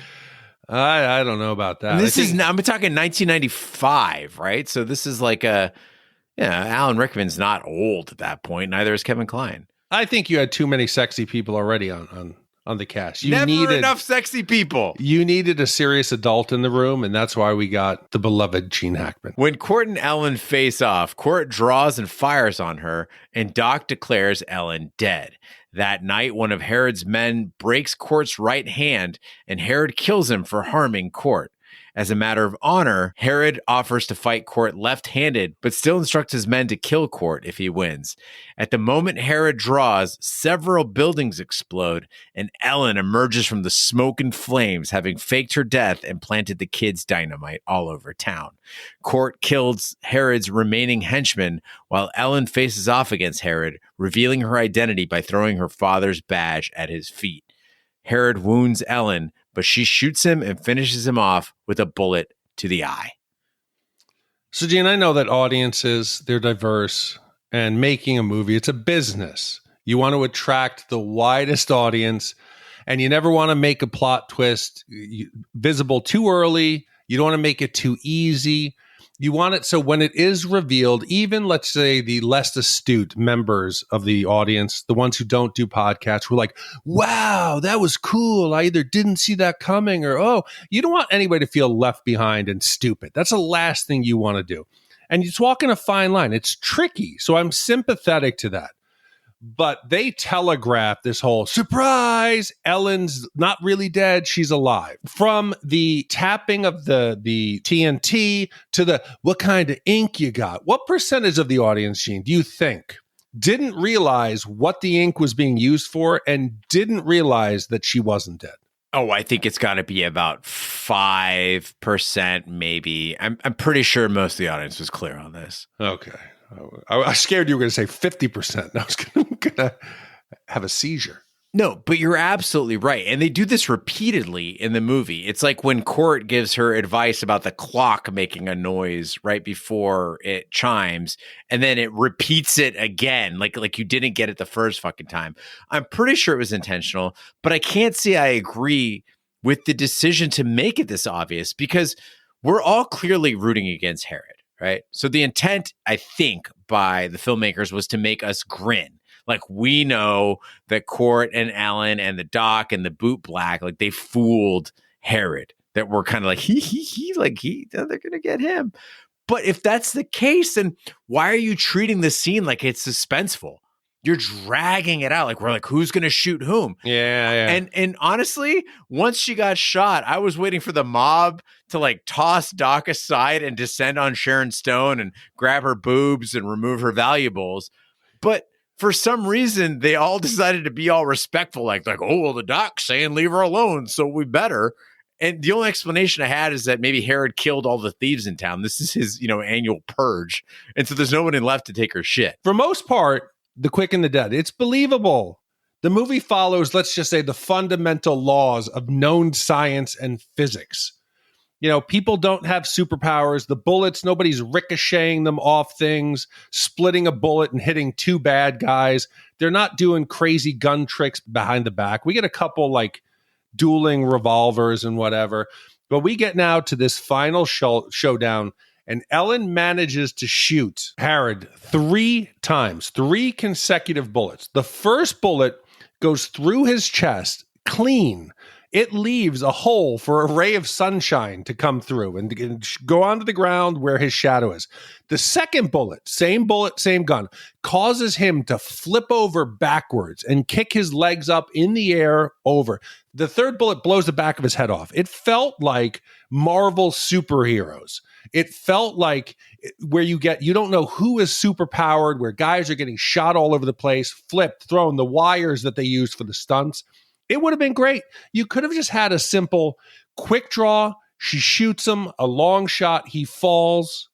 I don't know about that. I'm talking 1995, right? So this is like Alan Rickman's not old at that point. Neither is Kevin Kline. I think you had too many sexy people already on the cast. Never enough sexy people. You needed a serious adult in the room, and that's why we got the beloved Gene Hackman. When Court and Ellen face off, Court draws and fires on her, and Doc declares Ellen dead. That night, one of Herod's men breaks Court's right hand, and Herod kills him for harming Court. As a matter of honor, Herod offers to fight Court left-handed, but still instructs his men to kill Court if he wins. At the moment Herod draws, several buildings explode, and Ellen emerges from the smoke and flames, having faked her death and planted the kids' dynamite all over town. Court kills Herod's remaining henchmen, while Ellen faces off against Herod, revealing her identity by throwing her father's badge at his feet. Herod wounds Ellen, but she shoots him and finishes him off with a bullet to the eye. So, Gene, I know that audiences, they're diverse, and making a movie, it's a business. You want to attract the widest audience, and you never want to make a plot twist visible too early. You don't want to make it too easy. You want it so when it is revealed, even let's say the less astute members of the audience, the ones who don't do podcasts, were like, wow, that was cool. I either didn't see that coming or, oh, you don't want anybody to feel left behind and stupid. That's the last thing you want to do. And it's walking a fine line. It's tricky. So I'm sympathetic to that. But they telegraph this whole surprise. Ellen's not really dead. She's alive. From the tapping of the TNT to the what kind of ink you got. What percentage of the audience, Gene, do you think didn't realize what the ink was being used for and didn't realize that she wasn't dead? Oh, I think it's got to be about 5%, maybe. I'm pretty sure most of the audience was clear on this. Okay. I was scared you were going to say 50%. I was going to have a seizure. No, but you're absolutely right. And they do this repeatedly in the movie. It's like when Court gives her advice about the clock making a noise right before it chimes, and then it repeats it again, like you didn't get it the first fucking time. I'm pretty sure it was intentional, but I can't say I agree with the decision to make it this obvious because we're all clearly rooting against Herod. Right. So the intent, I think, by the filmmakers was to make us grin. Like we know that Court and Ellen and the Doc and the boot black, like they fooled Herod, that we're kind of like, they're going to get him. But if that's the case, then why are you treating the scene like it's suspenseful? You're dragging it out. Like we're like, who's going to shoot whom? Yeah. And honestly, once she got shot, I was waiting for the mob to like toss Doc aside and descend on Sharon Stone and grab her boobs and remove her valuables. But for some reason, they all decided to be all respectful. Like, oh, well, the Doc's saying leave her alone, so we better. And the only explanation I had is that maybe Herod killed all the thieves in town. This is his, annual purge. And so there's nobody left to take her shit. For most part, The Quick and the Dead, it's believable. The movie follows, let's just say, the fundamental laws of known science and physics. People don't have superpowers. The bullets, nobody's ricocheting them off things, splitting a bullet and hitting two bad guys. They're not doing crazy gun tricks behind the back. We get a couple like dueling revolvers and whatever. But we get now to this final showdown, and Ellen manages to shoot Herod 3 times, 3 consecutive bullets. The first bullet goes through his chest, clean. it leaves a hole for a ray of sunshine to come through and go onto the ground where his shadow is. The second bullet, same gun, causes him to flip over backwards and kick his legs up in the air over. The third bullet blows the back of his head off. It felt like Marvel superheroes. It felt like where you don't know who is super powered, where guys are getting shot all over the place, flipped, thrown, the wires that they used for the stunts. It would have been great. You could have just had a simple quick draw. She shoots him, a long shot, he falls.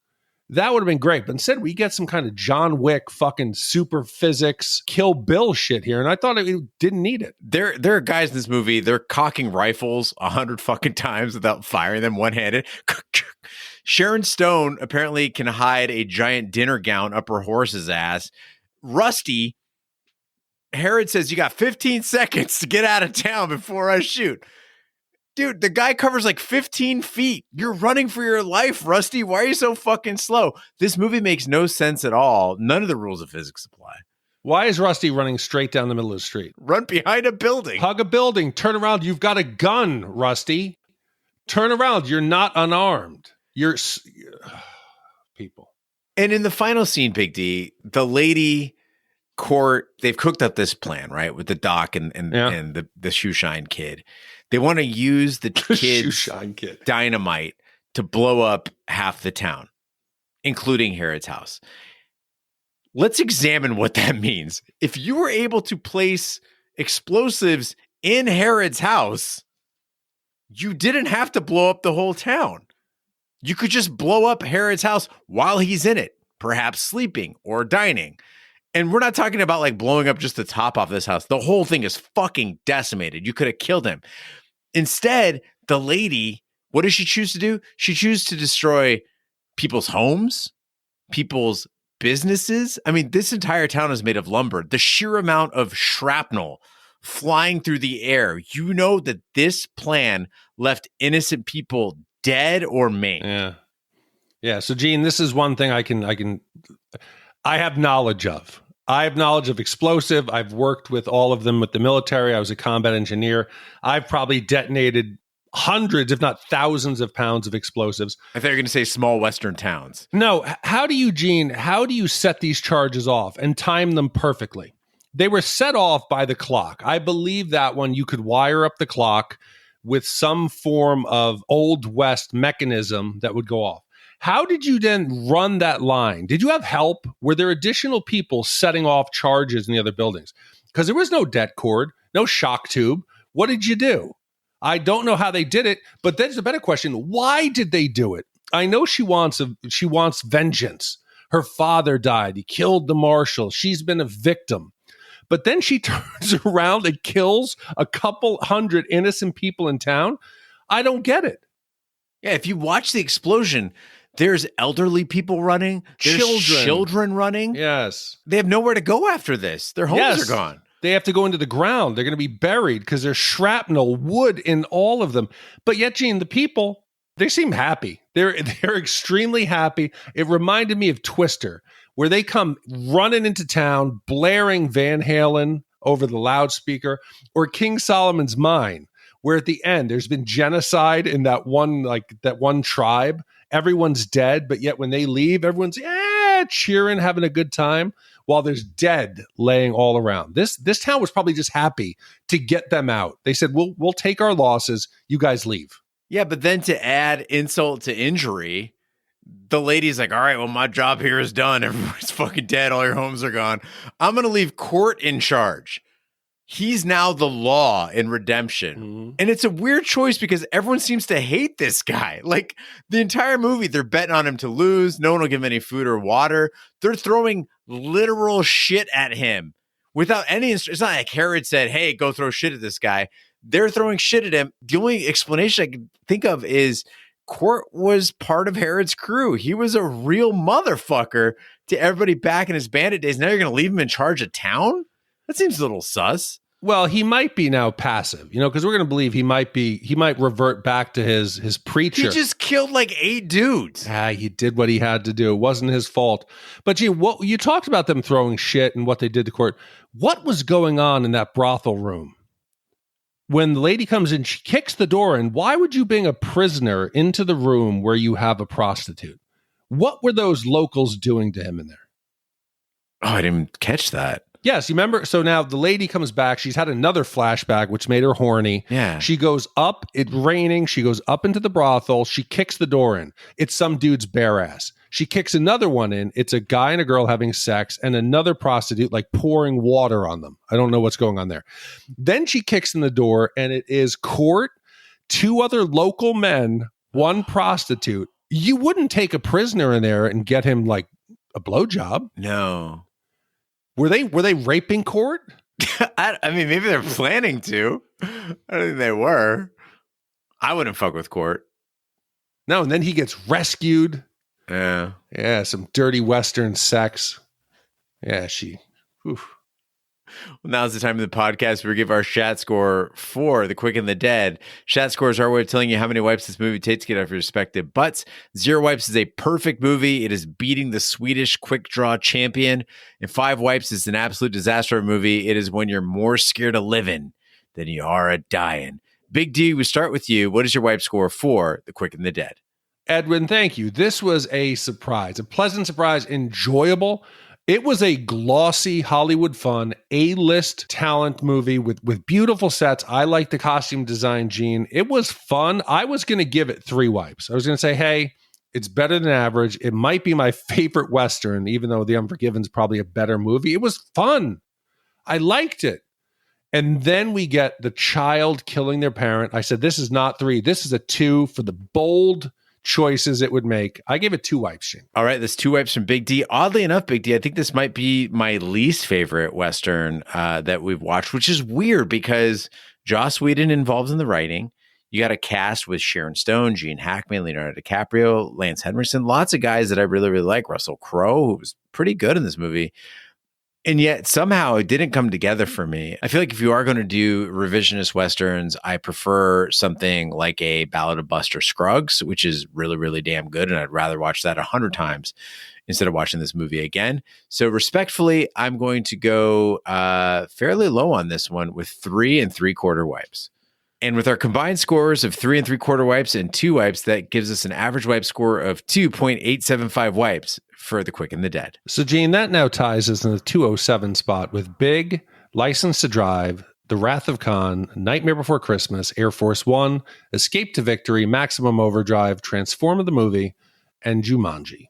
That would have been great. But instead, we get some kind of John Wick fucking super physics, Kill Bill shit here. And I thought it didn't need it. There are guys in this movie, they're cocking rifles 100 fucking times without firing them one-handed. Sharon Stone apparently can hide a giant dinner gown up her horse's ass. Rusty, Herod says, you got 15 seconds to get out of town before I shoot. Dude, the guy covers like 15 feet. You're running for your life, Rusty. Why are you so fucking slow? This movie makes no sense at all. None of the rules of physics apply. Why is Rusty running straight down the middle of the street? Run behind a building. Hug a building. Turn around. You've got a gun, Rusty. Turn around. You're not unarmed. You're people. And in the final scene, Big D, the lady court, they've cooked up this plan, right? With the doc and the shoeshine kid. They want to use the kid's dynamite to blow up half the town, including Herod's house. Let's examine what that means. If you were able to place explosives in Herod's house, you didn't have to blow up the whole town. You could just blow up Herod's house while he's in it, perhaps sleeping or dining. And we're not talking about like blowing up just the top off this house. The whole thing is fucking decimated. You could have killed him. Instead, the lady, what does she choose to do? She chooses to destroy people's homes, people's businesses. I mean, this entire town is made of lumber. The sheer amount of shrapnel flying through the air. You know that this plan left innocent people dead or maimed. Yeah. So, Gene, this is one thing I have knowledge of. I have knowledge of explosive. I've worked with all of them with the military. I was a combat engineer. I've probably detonated hundreds, if not thousands of pounds of explosives. I thought you were going to say small Western towns. No. How do you set these charges off and time them perfectly? They were set off by the clock. I believe that one, you could wire up the clock with some form of Old West mechanism that would go off. How did you then run that line? Did you have help? Were there additional people setting off charges in the other buildings? Because there was no det cord, no shock tube. What did you do? I don't know how they did it, but there's a better question. Why did they do it? I know she wants vengeance. Her father died. He killed the marshal. She's been a victim. But then she turns around and kills a couple hundred innocent people in town. I don't get it. Yeah, if you watch the explosion, there's elderly people running, there's children running. Yes. They have nowhere to go after this. Their homes are gone. They have to go into the ground. They're going to be buried because there's shrapnel, wood in all of them. But yet, Gene, the people, they seem happy. They're extremely happy. It reminded me of Twister, where they come running into town, blaring Van Halen over the loudspeaker, or King Solomon's Mine, where at the end there's been genocide in that one tribe. Everyone's dead, but yet when they leave, everyone's cheering, having a good time, while there's dead laying all around. This town was probably just happy to get them out. They said, "We'll take our losses. You guys leave." Yeah, but then to add insult to injury, the lady's like, "All right, well, my job here is done. Everyone's fucking dead. All your homes are gone. I'm going to leave Court in charge. He's now the law in redemption." Mm-hmm. And it's a weird choice because everyone seems to hate this guy. Like the entire movie, they're betting on him to lose. No one will give him any food or water. They're throwing literal shit at him without any it's not like Herod said, "Hey, go throw shit at this guy." They're throwing shit at him. The only explanation I can think of is Court was part of Herod's crew. He was a real motherfucker to everybody back in his bandit days. Now you're going to leave him in charge of town? That seems a little sus. Well, he might be now passive, because we're going to believe he might revert back to his preacher. He just killed like 8 dudes. He did what he had to do. It wasn't his fault. But gee, what you talked about them throwing shit and what they did to Court. What was going on in that brothel room? when the lady comes in, she kicks the door in. Why would you bring a prisoner into the room where you have a prostitute? What were those locals doing to him in there? Oh, I didn't catch that. Yes, you remember? So now the lady comes back. She's had another flashback, which made her horny. Yeah. She goes up. It's raining. She goes up into the brothel. She kicks the door in. It's some dude's bare ass. She kicks another one in. It's a guy and a girl having sex and another prostitute like pouring water on them. I don't know what's going on there. Then she kicks in the door and it is Court, two other local men, one prostitute. You wouldn't take a prisoner in there and get him like a blowjob. No. Were they raping Court? I mean, maybe they're planning to. I don't think they were. I wouldn't fuck with Court. No, and then he gets rescued. Yeah. Yeah, some dirty Western sex. Yeah, she. Oof. Well, now's the time of the podcast where we give our Shat score for The Quick and the Dead. Shat score is our way of telling you how many wipes this movie takes to get off your respective butts. 0 wipes is a perfect movie. It is beating the Swedish quick draw champion. And 5 wipes is an absolute disaster of a movie. It is when you're more scared of living than you are of dying. Big D, we start with you. What is your wipe score for The Quick and the Dead? Edwin, thank you. This was a surprise, a pleasant surprise, enjoyable. It was a glossy Hollywood fun, A-list talent movie with beautiful sets. I like the costume design, Gene. It was fun. I was going to give it 3 wipes. I was going to say, hey, it's better than average. It might be my favorite Western, even though The Unforgiven is probably a better movie. It was fun. I liked it. And then we get the child killing their parent. I said, this is not 3. This is a 2 for the bold choices it would make. I gave it 2 wipes, Shane. All right, that's 2 wipes from Big D. Oddly enough, Big D, I think this might be my least favorite Western that we've watched, which is weird because Joss Whedon involved in the writing. You got a cast with Sharon Stone, Gene Hackman, Leonardo DiCaprio, Lance Henriksen, lots of guys that I really, really like. Russell Crowe, who was pretty good in this movie. And yet somehow it didn't come together for me. I feel like if you are going to do revisionist Westerns, I prefer something like a Ballad of Buster Scruggs, which is really, really damn good. And I'd rather watch that 100 times instead of watching this movie again. So respectfully, I'm going to go fairly low on this one with 3 3/4 wipes. And with our combined scores of 3 3/4 wipes and 2 wipes, that gives us an average wipe score of 2.875 wipes for The Quick and the Dead. So, Gene, that now ties us in the 207 spot with Big, License to Drive, The Wrath of Khan, Nightmare Before Christmas, Air Force One, Escape to Victory, Maximum Overdrive, Transformer the Movie, and Jumanji.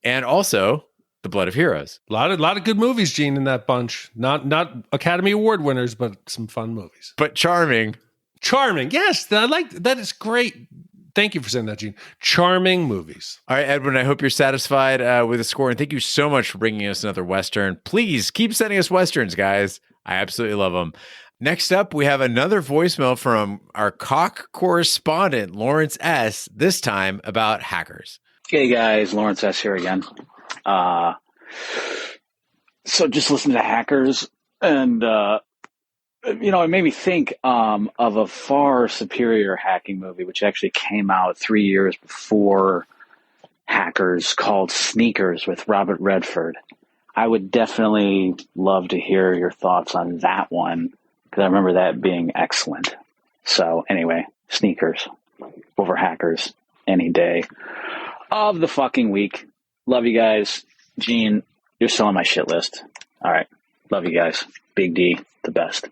And also The Blood of Heroes. A lot of good movies, Gene, in that bunch. Not Academy Award winners, but some fun movies. But charming. Charming. Yes, I like that. Is great. Thank you for saying that, Gene. Charming movies. All right, Edwin, I hope you're satisfied with the score. And thank you so much for bringing us another Western. Please keep sending us Westerns, guys. I absolutely love them. Next up, we have another voicemail from our cock correspondent, Lawrence S., this time about hackers. Hey, guys. Lawrence S. here again. So just listening to Hackers, and it made me think of a far superior hacking movie, which actually came out 3 years before Hackers, called Sneakers with Robert Redford. I would definitely love to hear your thoughts on that one, because I remember that being excellent. So anyway, Sneakers over Hackers any day of the fucking week. Love you guys. Gene, you're still on my shit list. All right. Love you guys. Big D, the best.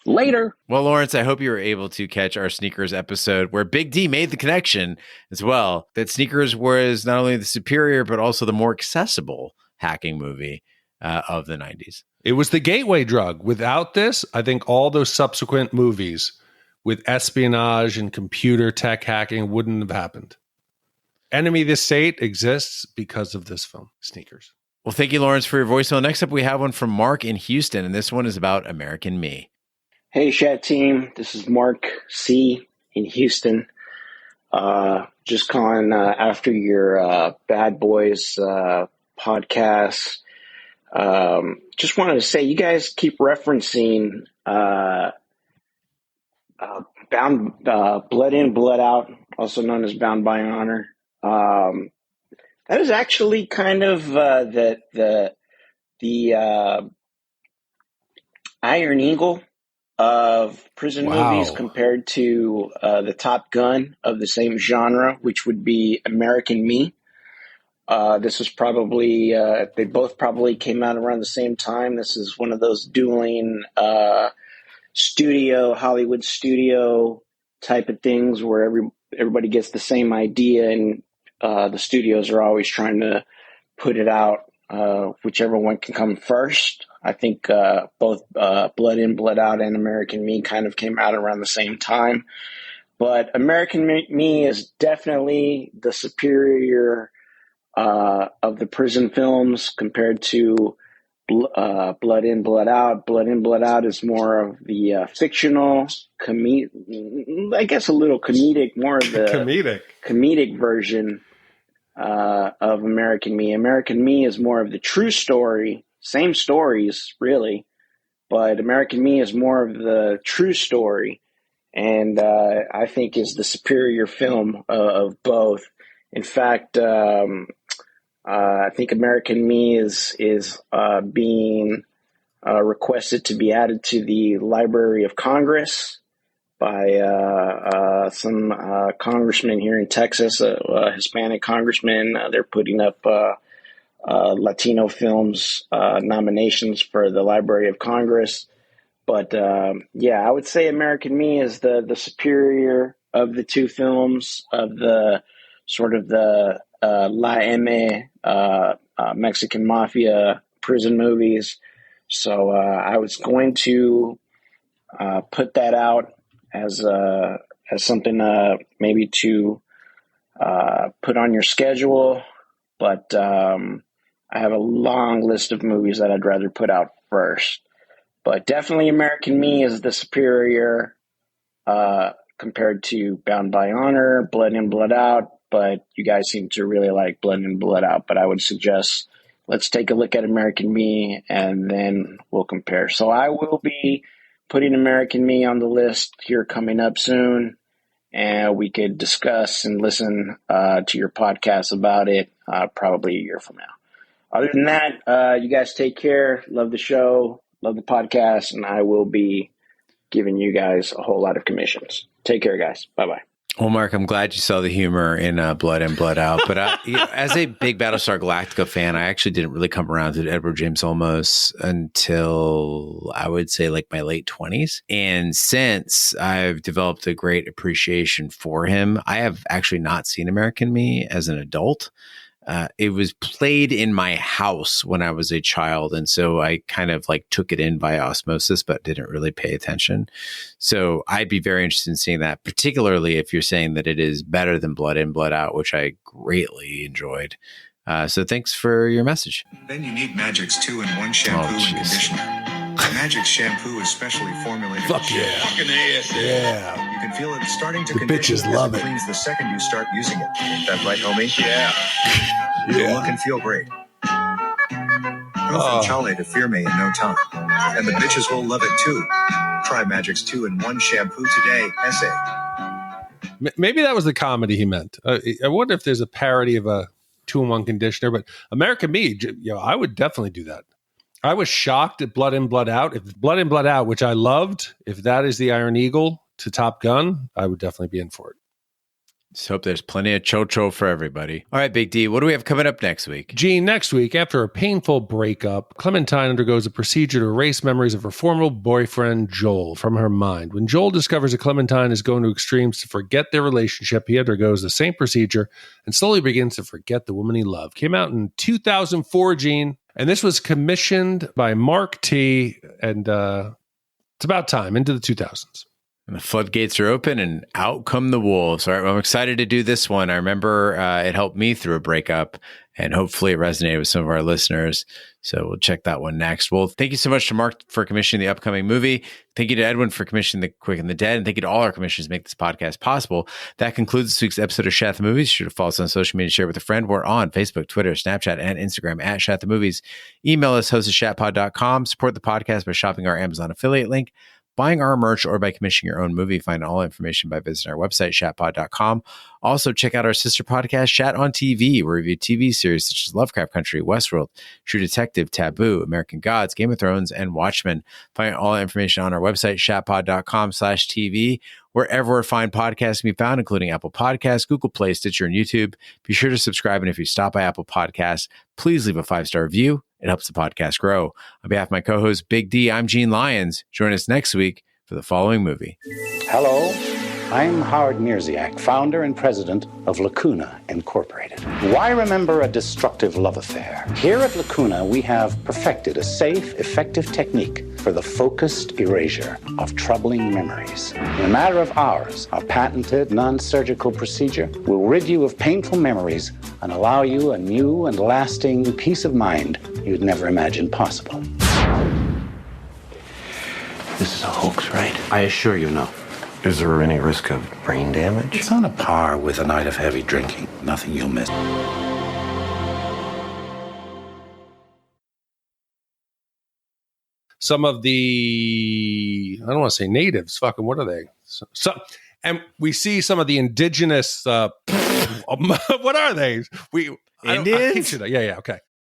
Later. Well, Lawrence, I hope you were able to catch our Sneakers episode where Big D made the connection as well, that Sneakers was not only the superior, but also the more accessible hacking movie of the 90s. It was the gateway drug. Without this, I think all those subsequent movies with espionage and computer tech hacking wouldn't have happened. Enemy of the State exists because of this film, Sneakers. Well, thank you, Lawrence, for your voicemail. Next up, we have one from Mark in Houston, and this one is about American Me. Hey, Shat team. This is Mark C. in Houston. Just calling after your Bad Boys podcast. Just wanted to say, you guys keep referencing Blood In, Blood Out, also known as Bound by Honor. That is actually kind of the Iron Eagle of prison movies compared to the Top Gun of the same genre, which would be American Me. This was probably, they both probably came out around the same time. This is one of those dueling Hollywood studio type of things where everybody gets the same idea, and the studios are always trying to put it out, whichever one can come first. I think both Blood In, Blood Out and American Me kind of came out around the same time. But American Me is definitely the superior of the prison films compared to Blood In, Blood Out. Blood In, Blood Out is more of the fictional, I guess a little comedic, more of the comedic version of American Me. American Me is more of the true story, same stories really, but American Me is more of the true story, and I think is the superior film of both. In fact, I think American Me is being requested to be added to the Library of Congress by some congressman here in Texas, a Hispanic congressman. They're putting up Latino films nominations for the Library of Congress. But yeah, I would say American Me is the superior of the two films, of the sort of the La M Mexican mafia prison movies. So I was going to put that out as something maybe to put on your schedule, but I have a long list of movies that I'd rather put out first. But definitely American Me is the superior compared to Bound by Honor, Blood In, Blood Out. But you guys seem to really like Blood In, Blood Out. But I would suggest let's take a look at American Me and then we'll compare. So I will be putting American Me on the list here coming up soon, and we could discuss and listen to your podcast about it probably a year from now. Other than that, you guys take care. Love the show, love the podcast, and I will be giving you guys a whole lot of commissions. Take care, guys. Bye-bye. Well, Mark, I'm glad you saw the humor in Blood In, Blood Out. But as a big Battlestar Galactica fan, I actually didn't really come around to Edward James Olmos until I would say like my late 20s. And since I've developed a great appreciation for him, I have actually not seen American Me as an adult. It was played in my house when I was a child. And so I kind of like took it in by osmosis, but didn't really pay attention. So I'd be very interested in seeing that, particularly if you're saying that it is better than Blood In, Blood Out, which I greatly enjoyed. So thanks for your message. Then you need Magic's 2-in-1 shampoo and conditioner. Magic's shampoo is specially formulated. Fuck yeah. Fucking ass. Yeah. You can feel it starting to The bitches love it. Cleans the second you start using it. Ain't that right, homie? Yeah. You'll look and feel great. Go from Chale to fear me in no time. And the bitches will love it too. Try Magic's 2-in-1 shampoo today. SA. Maybe that was the comedy he meant. I wonder if there's a parody of a 2-in-1 conditioner, but American Me, I would definitely do that. I was shocked at Blood In, Blood Out. If Blood In, Blood Out, which I loved, if that is the Iron Eagle to Top Gun, I would definitely be in for it. Just hope there's plenty of cho-cho for everybody. All right, Big D, what do we have coming up next week? Gene, next week, after a painful breakup, Clementine undergoes a procedure to erase memories of her former boyfriend, Joel, from her mind. When Joel discovers that Clementine is going to extremes to forget their relationship, he undergoes the same procedure and slowly begins to forget the woman he loved. Came out in 2004, Gene, and this was commissioned by Mark T., and it's about time, into the 2000s. And the floodgates are open and out come the wolves. All right, well, I'm excited to do this one. I remember it helped me through a breakup, and hopefully it resonated with some of our listeners. So we'll check that one next. Well, thank you so much to Mark for commissioning the upcoming movie. Thank you to Edwin for commissioning The Quick and the Dead. And thank you to all our commissioners to make this podcast possible. That concludes this week's episode of Shat the Movies. Be sure to follow us on social media, share with a friend. We're on Facebook, Twitter, Snapchat, and Instagram at Shat the Movies. Email us, host@shatpod.com. Support the podcast by shopping our Amazon affiliate link. buying our merch, or by commissioning your own movie. Find all information by visiting our website, shatpod.com. Also, check out our sister podcast, Shat on TV, where we review TV series such as Lovecraft Country, Westworld, True Detective, Taboo, American Gods, Game of Thrones, and Watchmen. Find all information on our website, shatpod.com/TV, wherever fine podcasts can be found, including Apple Podcasts, Google Play, Stitcher, and YouTube. Be sure to subscribe, and if you stop by Apple Podcasts, please leave a 5-star review. It helps the podcast grow. On behalf of my co-host, Big D, I'm Gene Lyons. Join us next week for the following movie. Hello, I'm Howard Mirziak, founder and president of Lacuna Incorporated. Why remember a destructive love affair? Here at Lacuna, we have perfected a safe, effective technique for the focused erasure of troubling memories. In a matter of hours, our patented non-surgical procedure will rid you of painful memories and allow you a new and lasting peace of mind you'd never imagined possible. This is a hoax, right? I assure you, no. Is there any risk of brain damage? It's on a par with a night of heavy drinking. Nothing you'll miss. Some of the, I don't want to say natives, fucking, what are they? And we see some of the indigenous, what are they? Indians? Yeah, okay.